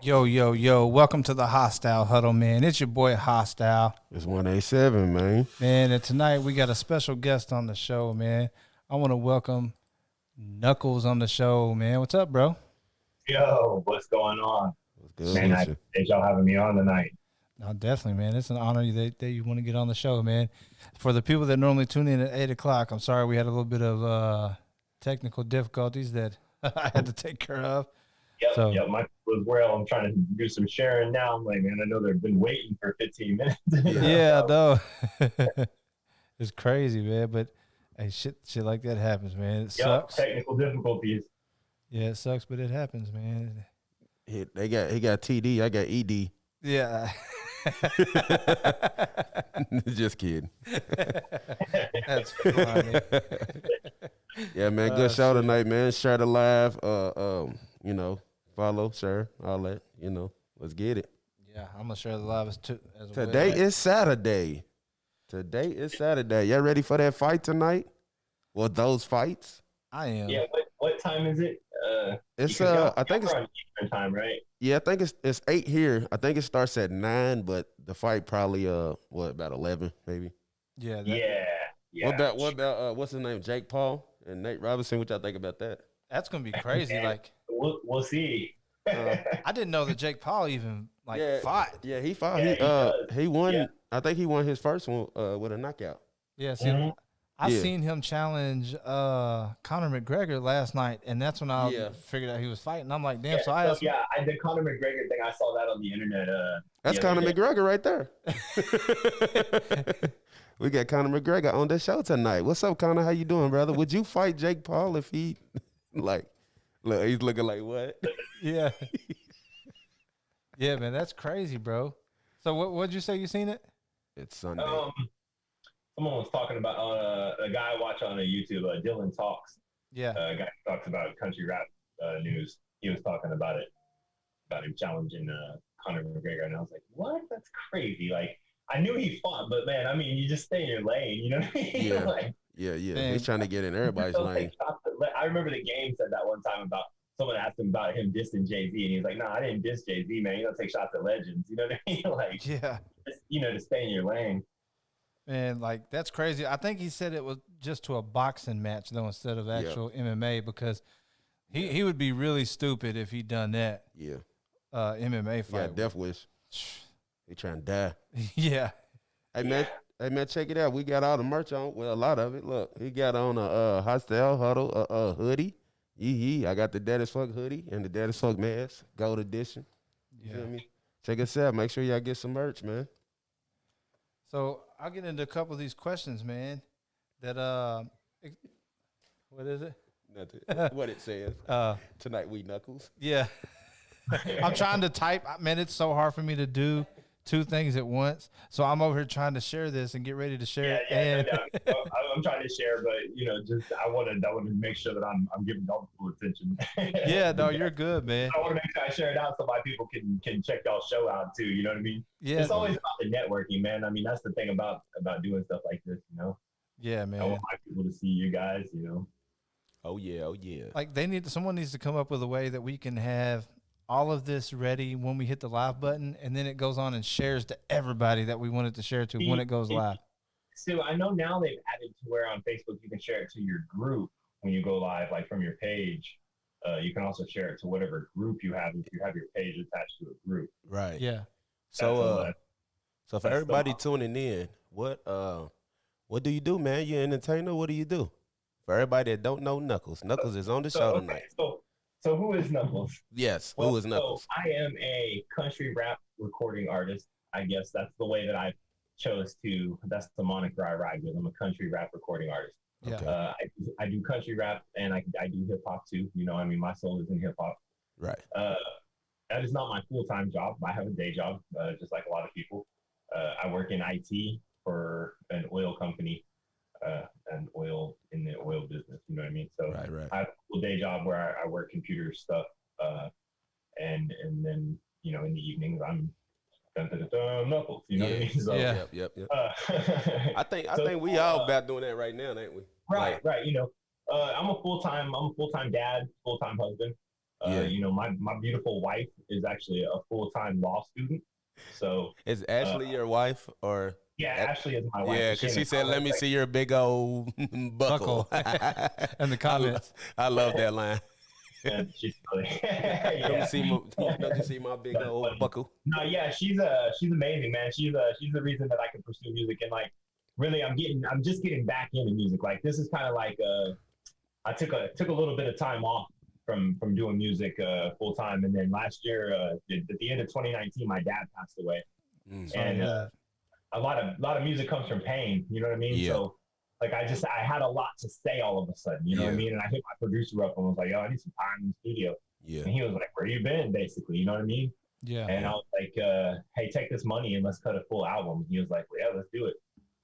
Yo, yo, yo, welcome to the Hostile Huddle, man. It's your boy Hostile. It's 187, man. Man, and tonight we got a special guest on the show, man. I want to welcome Knuckles on the show, man. What's up, bro? Yo, what's going on? What's good Man, I with you? appreciate y'all having me on tonight. No, definitely, man. It's an honor that you want to get on the show, man. For the people that normally tune in at 8 o'clock, I'm sorry we had a little bit of technical difficulties that I had to take care of. Yep, my was well. I'm trying to do some sharing now. I'm like, man, I know they've been waiting for 15 minutes. Yeah, no. It's crazy, man. But hey, shit like that happens, man. It sucks. Technical difficulties. Yeah, it sucks, but it happens, man. He got TD, I got ED. Yeah. Just kidding. That's funny. Yeah, man. Good show tonight, man. Share the live. Follow, share, all that. Let's get it. Yeah, I'm gonna share the live as Today is Saturday. Y'all ready for that fight tonight? Well, those fights. I am. Yeah. What time is it? It's I think it's on Eastern time, right? Yeah, I think it's 8 here. I think it starts at 9, but the fight probably about 11 maybe. Yeah. Yeah. What about what's his name? Jake Paul and Nate Robinson. What y'all think about that? That's gonna be crazy. Like we'll see. I didn't know that Jake Paul even fought. Yeah, he fought. Yeah, he won. Yeah. I think he won his first one with a knockout. Yeah. See, I seen him challenge Conor McGregor last night, and that's when I figured out he was fighting. I'm like, damn. I did Conor McGregor thing. I saw that on the internet. That's Conor McGregor right there. We got Conor McGregor on the show tonight. What's up, Conor? How you doing, brother? Would you fight Jake Paul if he look, he's looking like what? Yeah. Yeah, man, that's crazy, bro. So what'd you say? You seen it? It's Sunday. Someone was talking about a guy I watch on YouTube, Dylan Talks. Yeah. A guy who talks about country rap news. He was talking about him challenging Conor McGregor, and I was like, what? That's crazy. Like, I knew he fought, but man, I mean, you just stay in your lane, you know what I mean? Yeah. Like, yeah. Man. He's trying to get in everybody's lane. I remember the game said that one time about someone asked him about him dissing Jay-Z, and he was like, "No, I didn't diss Jay-Z, man. You don't take shots at legends." You know what I mean? Like, Yeah. just, to stay in your lane. Man, like that's crazy. I think he said it was just to a boxing match though, instead of actual MMA, because he would be really stupid if he done that. Yeah. MMA fight. Yeah, death wish. He trying to die. Yeah. Hey man, check it out. We got all the merch on. Well, a lot of it. Look, he got on a Hostile Huddle hoodie. I got the Dead as Fuck hoodie and the Dead as Fuck mask, gold edition. You feel me? Check us out. Make sure y'all get some merch, man. So I'll get into a couple of these questions, man. That what is it? Nothing. What it says. Tonight we knuckles. Yeah. I'm trying to type. Man, it's so hard for me to do two things at once. So I'm over here trying to share this and get ready to share it. Yeah. I'm trying to share, but I want to make sure that I'm giving y'all full attention. Yeah, no, you're good, man. I want to make sure I share it out so my people can check y'all's show out too. You know what I mean? Yeah. It's always about the networking, man. I mean, that's the thing about doing stuff like this. Yeah, man. I want my people to see you guys. Oh yeah. Like someone needs to come up with a way that we can have all of this ready when we hit the live button, and then it goes on and shares to everybody that we want it to share to when it goes live. So I know now they've added to where on Facebook you can share it to your group when you go live, like from your page. You can also share it to whatever group you have if you have your page attached to a group. Right. Yeah. So for everybody tuning in, what do you do, man? You an entertainer? What do you do? For everybody that don't know Knuckles is on the show tonight. So who is Knuckles? Yes, who is Knuckles? So I am a country rap recording artist. I guess that's the way that I chose to. That's the moniker I ride with. I'm a country rap recording artist. Yeah. Okay. I do country rap and I do hip hop too. I mean, my soul is in hip hop. Right. That is not my full-time job. I have a day job, just like a lot of people. I work in IT for an oil company. And oil in the oil business, you know what I mean? So right. I have a full day job where I work computer stuff, and then in the evenings I'm Knuckles, you know what I mean? So, Yep. I think we all about doing that right now, ain't we? Right. I'm a full-time dad, full-time husband. You know, my beautiful wife is actually a full-time law student. So Is Ashley your wife or? yeah, Ashley is my wife. Yeah, because she said, "Let me see your big old buckle." in the comments. I love that line. And she's really, Let me see my, let me see my big That's old funny. buckle. No, yeah, she's amazing, man. She's the reason that I can pursue music, and like really, I'm just getting back into music. Like this is kind of like I took a little bit of time off from doing music full time, and then last year at the end of 2019, my dad passed away, and a lot of music comes from pain. You know what I mean? Yeah. So like I had a lot to say all of a sudden. You know what I mean? And I hit my producer up and was like, "Yo, I need some time in the studio." Yeah. And he was like, "Where you been?" Basically, you know what I mean? Yeah. And I was like, "Hey, take this money and let's cut a full album." And he was like, "Well, yeah, let's do it."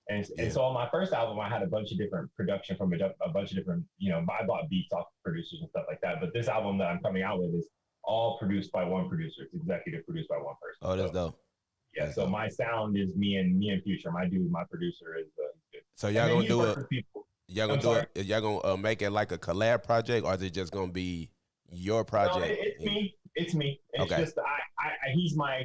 And so on my first album, I had a bunch of different production from a bunch of different, you know, I bought beats off producers and stuff like that. But this album that I'm coming out with is all produced by one producer. It's executive produced by one person. Oh, that's dope. Yeah. That's so dope. my sound is me and Future. My dude, my producer is good. So y'all gonna do it? Y'all gonna do it? Y'all gonna make it like a collab project, or is it just gonna be your project? No, it's me. It's me. It's just he's my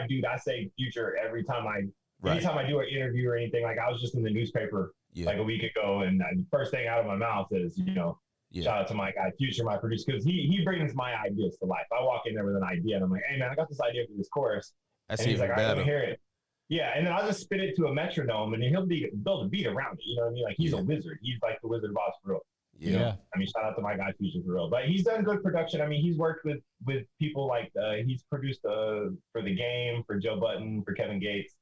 dude. I say Future every time anytime I do an interview or anything. Like I was just in the newspaper like a week ago, and the first thing out of my mouth is, you know, shout out to my guy Future, my producer, because he brings my ideas to life. I walk in there with an idea, and I'm like, "Hey man, I got this idea for this chorus." That's and he's even like, "All right, better. let me hear it." Yeah, and then I'll just spit it to a metronome, and he'll build a beat around it. You know what I mean? Like he's a wizard. He's like the Wizard of Oz for real. You know? I mean, shout out to my guy Future for real. But he's done good production. I mean, he's worked with people like he's produced for The Game, for Joe Budden, for Kevin Gates.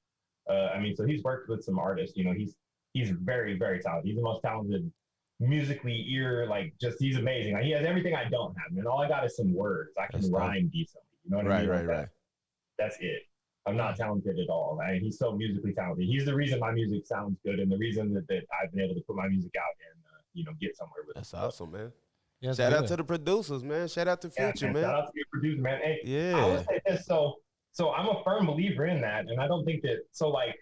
I mean, so he's worked with some artists. You know, he's very, very talented. He's the most talented musically like he's amazing. Like, he has everything I don't have, and all I got is some words. I can rhyme decently. You know what I mean? Right. That's it. I'm not talented at all. He's so musically talented. He's the reason my music sounds good, and the reason that I've been able to put my music out and you know, get somewhere with it. That's awesome, man. Yeah, shout out to the producers, man. Shout out to Future, man. Shout out to your producer, man. Hey, yeah. I would say this. So I'm a firm believer in that, and I don't think that. So like,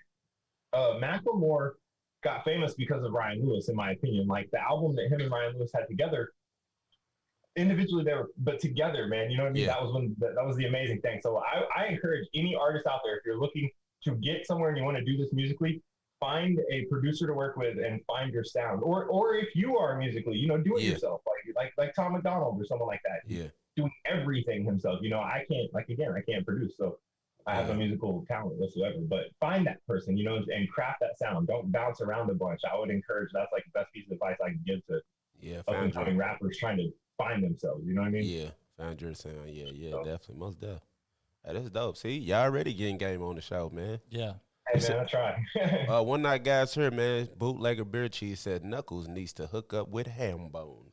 Macklemore got famous because of Ryan Lewis, in my opinion. Like the album that him and Ryan Lewis had together, individually but together, man. You know what I mean? That was that was the amazing thing. So I encourage any artist out there, if you're looking to get somewhere and you want to do this musically, find a producer to work with and find your sound. Or if you are musically, you know, do it yourself. Like Tom McDonald or someone like that. Yeah. Doing everything himself. You know, I can't produce. So I have no musical talent whatsoever. But find that person, you know, and craft that sound. Don't bounce around a bunch. I would encourage, that's like the best piece of advice I can give to up-and-coming rappers trying to find themselves. You know what I mean? Yeah. Found your sound. Yeah, so, definitely. Most definitely. Hey, that's dope. See, y'all already getting game on the show, man. Yeah. Hey, man, I try. One night, guys, here, man, Bootlegger Beer Cheese said Knuckles needs to hook up with Hambone.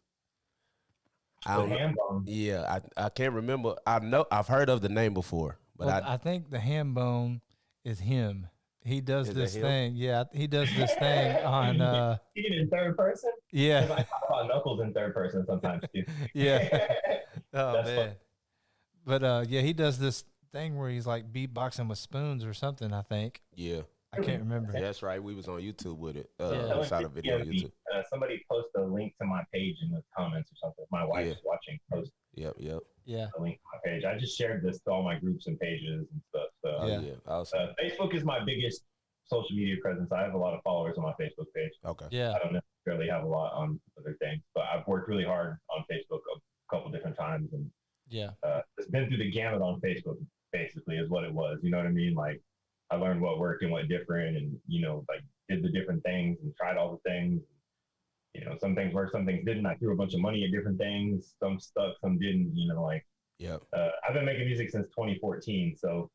Hambone? Yeah, I can't remember. I've heard of the name before, but I think the Hambone is him. He does this thing. Yeah, he does this thing on. Speaking in third person? Yeah. I talk about Knuckles in third person sometimes, too. Yeah. Oh, that's man. Fun. But, yeah, he does this thing where he's like beatboxing with spoons or something, I think. Yeah. I can't remember. Yeah, that's right. We was on YouTube with it. Shot a video on YouTube. Somebody post a link to my page in the comments or something. My wife's watching. Post. Yep. Yeah. A link to my page. I just shared this to all my groups and pages and stuff. So yeah. Awesome. Facebook is my biggest social media presence. I have a lot of followers on my Facebook page. Okay. Yeah. I don't necessarily have a lot on other things, but I've worked really hard on Facebook a couple different times, and it's been through the gamut on Facebook. Basically, is what it was. You know what I mean? Like, I learned what worked and what different, and you know, like did the different things and tried all the things. You know, some things worked, some things didn't. I threw a bunch of money at different things. Some stuck, some didn't. You know, like I've been making music since 2014, so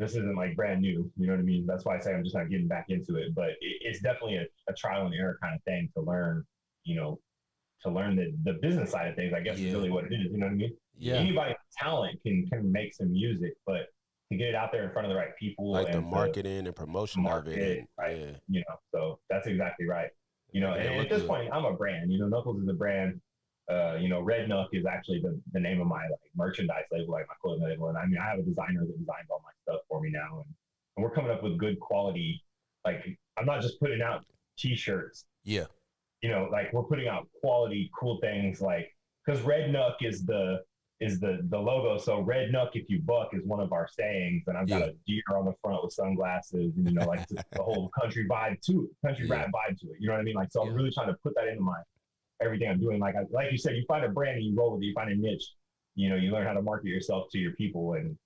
this isn't like brand new. You know what I mean? That's why I say I'm just not getting back into it. But it's definitely a trial and error kind of thing to learn. You know, to learn the business side of things. I guess is really what it is. You know what I mean? Yeah. Anybody with talent can make some music, but to get it out there in front of the right people, like and the marketing and promotion of it, right? Yeah. You know, so that's exactly right. You know, and at this point, I'm a brand. You know, Knuckles is a brand. You know, Red Knuck is actually the name of my like merchandise label, like my clothing label. And I mean, I have a designer that designs all my stuff for me now, and we're coming up with good quality. Like, I'm not just putting out T-shirts. Yeah. You know, like we're putting out quality, cool things like because Red Nuck is the logo. So Red Nuck if you buck is one of our sayings, and I've got a deer on the front with sunglasses, and like just the whole country vibe to it, country rap vibe to it. You know what I mean? Like, so I'm really trying to put that into my everything I'm doing. Like you said, you find a brand and you roll with it. You find a niche. You learn how to market yourself to your people, and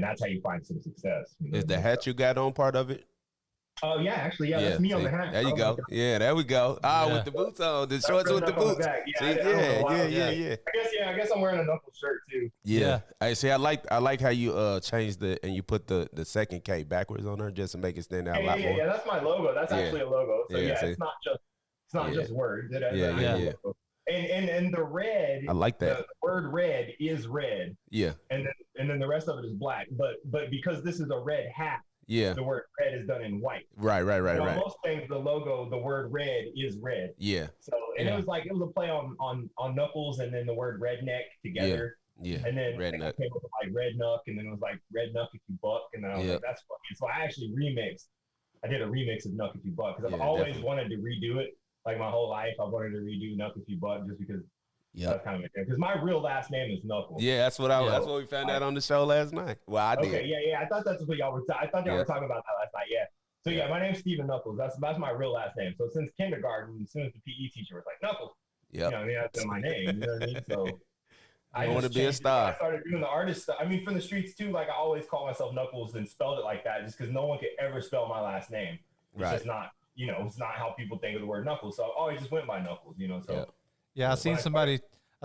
that's how you find some success. Is the hat you got on part of it? Oh yeah, actually, that's me on the hat. There you go. Yeah, there we go. With the boots on, the shorts with the boots. I guess I'm wearing a knuckle shirt too. Yeah. I see. I like how you changed and you put the second K backwards on her just to make it stand out a lot more. Yeah, that's my logo. That's actually a logo. So it's not just words. And the red, I like that. The word red is red. Yeah. And then the rest of it is black. But because this is a red hat, the word red is done in white. Right. Most things, the logo, the word red is red. Yeah. So it was a play on knuckles and then the word redneck together. Yeah. And then Red Nuck. I came up with like Red Nuck, and then it was like Red Nuck if you buck, and then I was like, that's funny. So I actually did a remix of Nuck if you buck because I've always wanted to redo it. Like my whole life, I wanted to redo Nuck if you buck just because that's kind of because my real last name is Knuckles. Yeah, that's what that's what we found out on the show last night. Well, I did. Okay, I thought that's what y'all were. I thought y'all were talking about that last night. Yeah. So my name's Steven Knuckles. That's my real last name. So since kindergarten, as soon as the PE teacher was like Knuckles, that's my name. You know what I mean? So I want to be a star. I started doing the artist stuff. I mean, from the streets too. Like I always call myself Knuckles and spelled it like that, just because no one could ever spell my last name. It's just not. It's not how people think of the word Knuckles. So I always just went by Knuckles. So I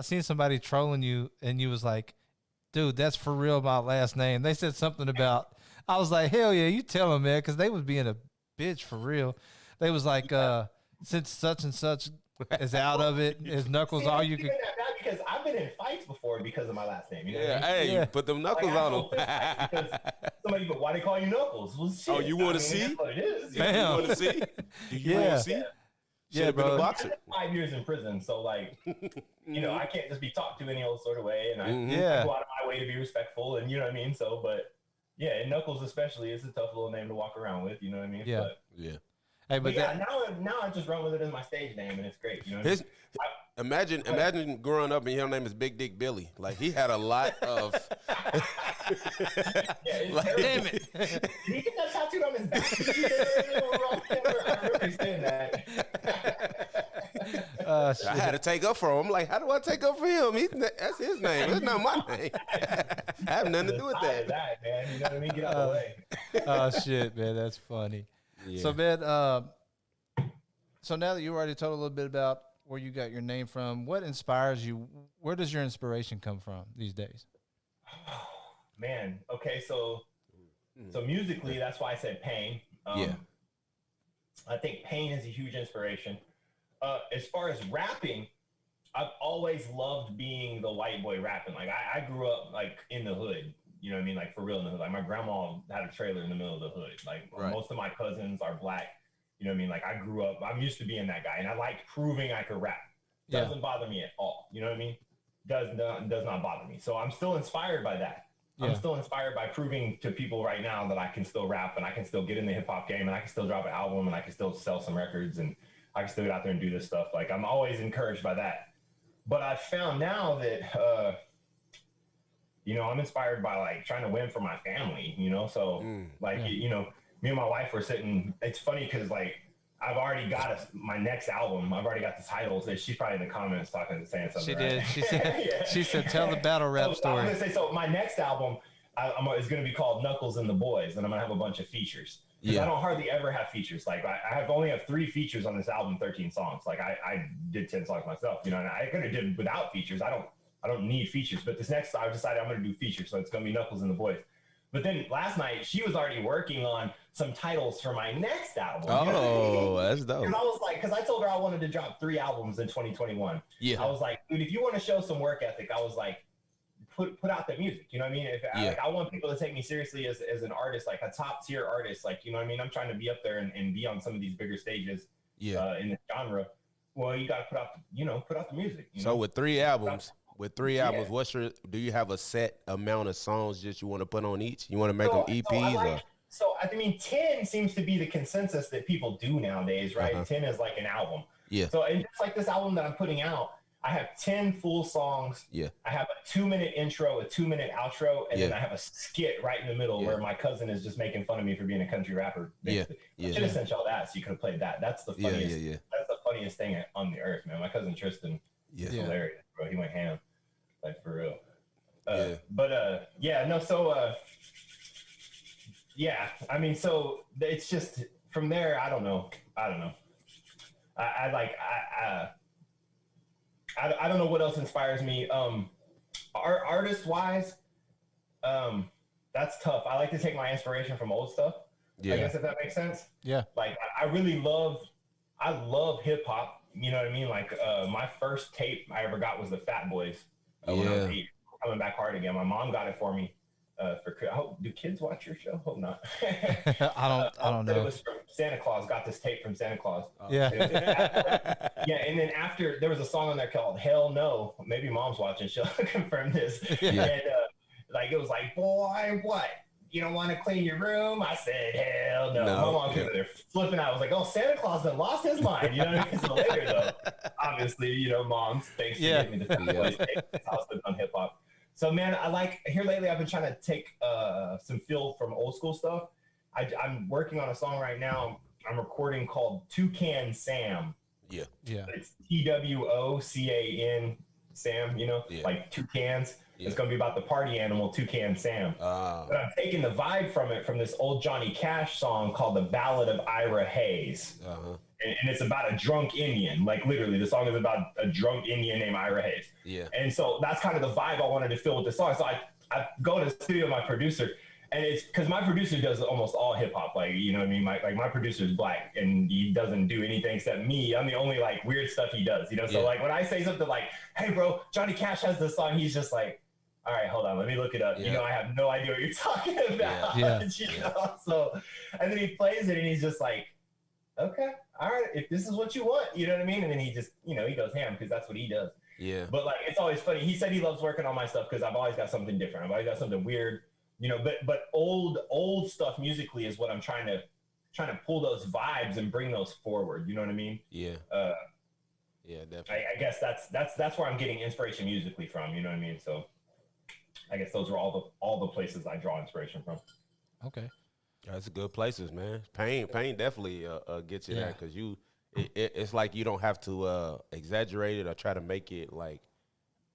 seen somebody trolling you, and you was like, "Dude, that's for real my last name." They said something about. I was like, "Hell yeah, you tell them, man," because they was being a bitch for real. They was like, "Since such and such is out of it, is Knuckles all you could." Because I've been in fights before because of my last name. You know you put them knuckles on them. Somebody, but why they call you Knuckles? Well, shit. Oh, you want to see? That's what it is. You want to see? Do you want to see? Yeah, bro. Been a boxer. I did 5 years in prison, so I can't just be talked to any old sort of way, and I go out of my way to be respectful, and you know what I mean. So, but and Knuckles especially is a tough little name to walk around with. You know what I mean? Yeah. Hey, but now I just run with it as my stage name, and it's great. You know. Imagine growing up and your name is Big Dick Billy. Like he had a lot of. Damn it! Did he get that tattooed on his back? I remember saying that. I had to take up for him. I'm like, how do I take up for him? That's his name. That's not my name. I have nothing to do with that. Man. You know what I mean? Get out of the way. Oh shit, man, that's funny. Yeah. So, man, so now that you already told a little bit about where you got your name from, what inspires you? Where does your inspiration come from these days? Oh, man. Okay, so musically, that's why I said Pain. I think Pain is a huge inspiration. As far as rapping, I've always loved being the white boy rapping. Like I grew up like in the hood. You know what I mean? Like for real in the hood. Like my grandma had a trailer in the middle of the hood. Like most of my cousins are black. You know what I mean? Like I grew up, I'm used to being that guy, and I liked proving I could rap. Doesn't bother me at all. You know what I mean? Does not bother me. So I'm still inspired by that. Yeah. I'm still inspired by proving to people right now that I can still rap and I can still get in the hip hop game and I can still drop an album and I can still sell some records and I can still get out there and do this stuff. Like I'm always encouraged by that. But I found now that, I'm inspired by like trying to win for my family, So me and my wife were sitting, it's funny because like, I've already got my next album. I've already got the titles. She's probably in the comments saying something. She did. Right? She said, tell the battle rap story. I'm going to say, so my next album is going to be called Knuckles and the Boys, and I'm going to have a bunch of features. Because I don't hardly ever have features. Like I only have 3 features on this album, 13 songs. Like I did 10 songs myself, and I could have did without features. I don't need features. But this next, I decided I'm going to do features. So it's going to be Knuckles and the Boys. But then last night, she was already working on some titles for my next album. Oh, that's dope. And I was like, because I told her I wanted to drop 3 albums in 2021. Yeah. I was like, dude, if you want to show some work ethic, I was like, put out the music. You know what I mean? I want people to take me seriously as an artist, like a top tier artist. Like, you know what I mean? I'm trying to be up there and be on some of these bigger stages in this genre. Well, you got to put out the music. So with 3 albums. Do you have a set amount of songs that you want to put on each? You want to make them EPs? So 10 seems to be the consensus that people do nowadays, right? 10 is like an album. Yeah. So and just like this album that I'm putting out, I have 10 full songs. Yeah. I have a 2-minute intro, a 2-minute outro, and then I have a skit right in the middle where my cousin is just making fun of me for being a country rapper. Basically. I should have sent y'all that so you could have played that. That's the funniest. That's the funniest thing on the earth, man. My cousin Tristan is hilarious, bro. He went ham, like for real. But no. So I mean, so it's just from there. I don't know. I don't know what else inspires me. Artist wise, that's tough. I like to take my inspiration from old stuff. I guess if that makes sense. Yeah. Like I love hip hop. You know what I mean? Like my first tape I ever got was the Fat Boys. When I was 8, Coming Back Hard Again. My mom got it for me. Do kids watch your show? Hope not. I don't know. It was from Santa Claus. Got this tape from Santa Claus. Yeah. And then after there was a song on there called "Hell No." Maybe mom's watching. She'll confirm this. And like it was like, boy, what? You don't want to clean your room? I said, hell no. My mom came in there flipping out. I was like, oh, Santa Claus done lost his mind. You know what I mean? So later though, obviously, moms, thanks for giving me the Fat Boys tape. That's how I slipped on hip hop. So man, here lately I've been trying to take some feel from old school stuff. I'm working on a song right now. I'm recording called Toucan Sam. Yeah. It's TWOCAN Sam. Like two cans. It's gonna be about the party animal Toucan Sam. But I'm taking the vibe from it from this old Johnny Cash song called "The Ballad of Ira Hayes." And it's about a drunk Indian. Like literally, the song is about a drunk Indian named Ira Hayes. Yeah. And so that's kind of the vibe I wanted to fill with the song. So I go to the studio with my producer, and it's because my producer does almost all hip hop. Like, you know what I mean? My producer is black, and he doesn't do anything except me. I'm the only like weird stuff he does. So like when I say something like, "Hey, bro, Johnny Cash has this song," he's just like, all right, hold on, let me look it up. I have no idea what you're talking about. So, and then he plays it and he's just like, okay, all right, if this is what you want, you know what I mean? And then he just, he goes ham because that's what he does. Yeah. But like, it's always funny. He said he loves working on my stuff because I've always got something different. I've always got something weird, but old stuff musically is what I'm trying to pull those vibes and bring those forward. You know what I mean? Yeah. Yeah, definitely. I guess that's where I'm getting inspiration musically from. You know what I mean? So I guess those are all the places I draw inspiration from. Okay. That's good places, man. Pain definitely gets you there because it's like you don't have to exaggerate it or try to make it like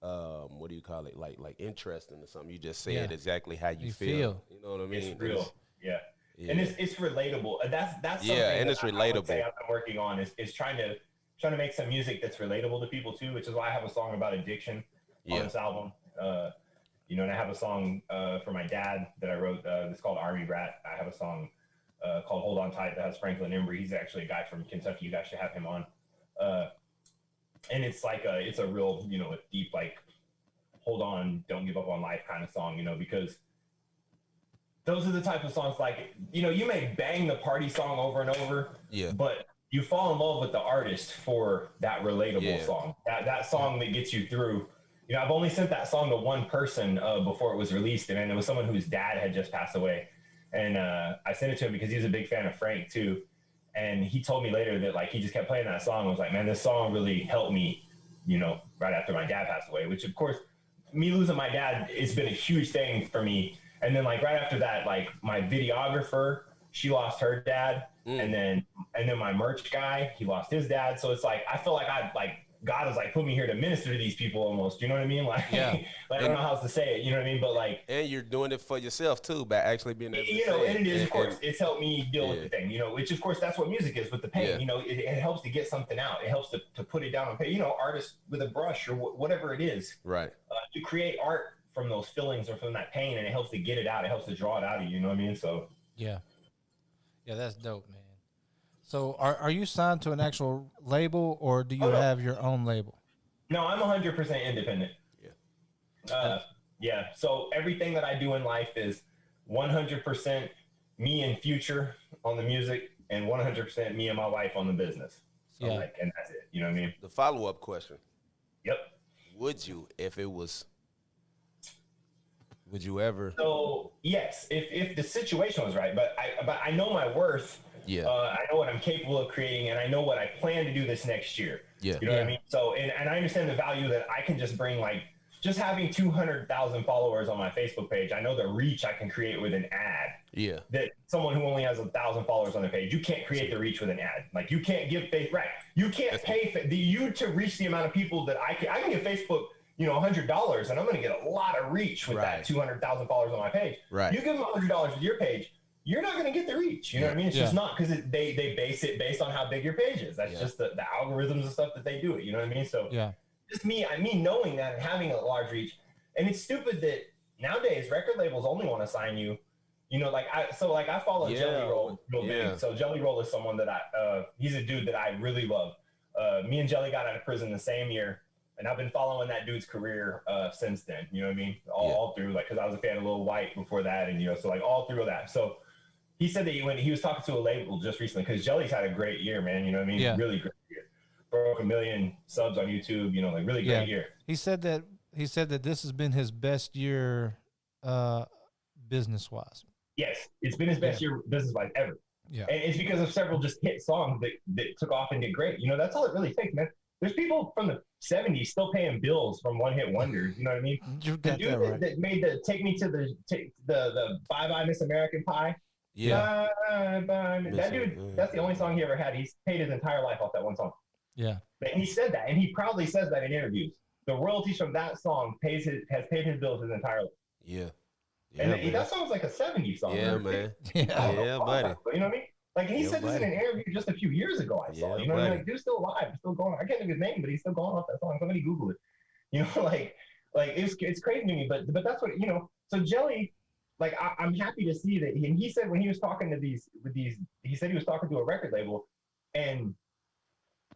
what do you call it, like interesting or something. You just say it exactly how you feel. You know what I mean? It's real. Yeah. And it's relatable. That's something and it's relatable. I would say I've been working on is trying to make some music that's relatable to people too, which is why I have a song about addiction on this album. And I have a song for my dad that I wrote. It's called Army Rat. I have a song called Hold On Tight that has Franklin Embry. He's actually a guy from Kentucky. You guys should have him on. And it's like it's a real, a deep, like, hold on, don't give up on life kind of song, because those are the type of songs like, you may bang the party song over and over, but you fall in love with the artist for that relatable song, that song that gets you through. I've only sent that song to one person before it was released, and it was someone whose dad had just passed away. And I sent it to him because he was a big fan of Frank too. And he told me later that like he just kept playing that song and was like, man, this song really helped me, right after my dad passed away, which of course, me losing my dad, it's been a huge thing for me. And then like right after that, like my videographer, she lost her dad. And then my merch guy, he lost his dad. So it's like, I feel like God has like put me here to minister to these people almost, you know what I mean? Like, like I don't know how else to say it, you know what I mean? But like, and you're doing it for yourself too, by actually being able to say and it is, of course, it's helped me deal with the thing, which of course that's what music is with the pain, it helps to get something out. It helps to put it down on paper, artists with a brush or whatever it is, right? You create art from those feelings or from that pain, and it helps to get it out. It helps to draw it out of you, you know what I mean? So yeah, that's dope, man. So are you signed to an actual label, or do you have your own label? No, I'm 100% independent. Yeah. So everything that I do in life is 100% me and Future on the music and 100% me and my wife on the business. So and that's it. You know what I mean? The follow-up question. Yep. Would you ever? So yes, if the situation was right, but I know my worth. Yeah. I know what I'm capable of creating, and I know what I plan to do this next year. Yeah. You know what I mean? So, and I understand the value that I can just bring, like, just having 200,000 followers on my Facebook page. I know the reach I can create with an ad. Yeah. That someone who only has 1,000 followers on their page, you can't create the reach with an ad. Like, you can't give right. You can't pay you to reach the amount of people that I can give Facebook, $100, and I'm going to get a lot of reach with that 200,000 followers on my page. Right. You give them $100 with your page, you're not going to get the reach. You know what I mean? It's just not, because they base it based on how big your page is. That's just the algorithms and stuff that they do it. You know what I mean? So just me knowing that and having a large reach. And it's stupid that nowadays record labels only want to sign you. I follow Jelly Roll real big. So Jelly Roll is someone that he's a dude that I really love. Me and Jelly got out of prison the same year, and I've been following that dude's career since then. You know what I mean? All through, like, because I was a fan of Lil White before that, and so like all through that. So he said that when he was talking to a label just recently, because Jelly's had a great year, man. You know what I mean? Yeah. Really great year. Broke 1 million subs on YouTube. Like really great year. He said that this has been his best year, business wise. Yes, it's been his best year business-wise ever. Yeah. And it's because of several just hit songs that took off and did great. That's all it really takes, man. There's people from the 70s still paying bills from one-hit wonders. You know what I mean? You got the dude that made the Take Me to the Bye Bye Miss American Pie. Yeah. That dude, that's the only song he ever had. He's paid his entire life off that one song. Yeah. And he said that, and he proudly says that in interviews. The royalties from that song has paid his bills his entire life. Yeah. And that song's like a 70s song. Yeah, man. Yeah, buddy. You know what I mean? Like, and he said this in an interview just a few years ago. I saw. You know what I mean? Like, dude's still alive, still going. I can't think of his name, but he's still going off that song. Somebody Google it. Like it's crazy to me. But that's what So Jelly, like, I'm happy to see that. And he said when he was talking to he said he was talking to a record label, and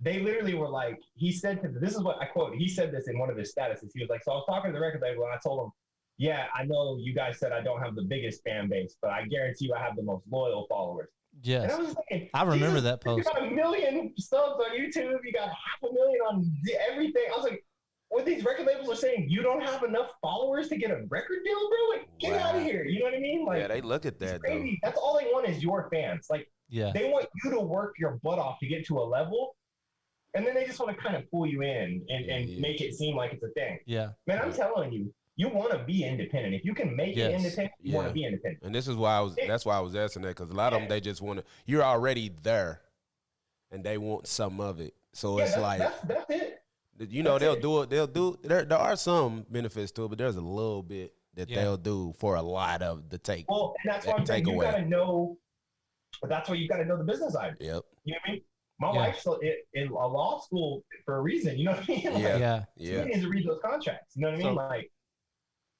they literally were like, he said to this is what I quote. He said this in one of his statuses. He was like, so I was talking to the record label, and I told him, yeah, I know you guys said I don't have the biggest fan base, but I guarantee you I have the most loyal followers. Yes. And I was thinking, I remember that post. You got 1 million subs on YouTube. You got 500,000 on everything. I was like, what these record labels are saying, you don't have enough followers to get a record deal, bro? Like, get out of here. You know what I mean? Like, they look at that, though. That's all they want is your fans. Like, they want you to work your butt off to get to a level, and then they just want to kind of pull you in and make it seem like it's a thing. Yeah. Man, I'm telling you, you want to be independent. If you can make it independent, you want to be independent. And this is why that's why I was asking that, because a lot of them, they just want to, you're already there, and they want some of it. So it's that's it. They'll do it. There are some benefits to it, but there's a little bit that they'll do for a lot of the take. Well, and that's why I'm saying you got to know, that's why you got to know the business side. Yep. You know what I mean? My wife's in a law school for a reason. You know what I mean? Like, she needs to read those contracts. You know what I mean? Like,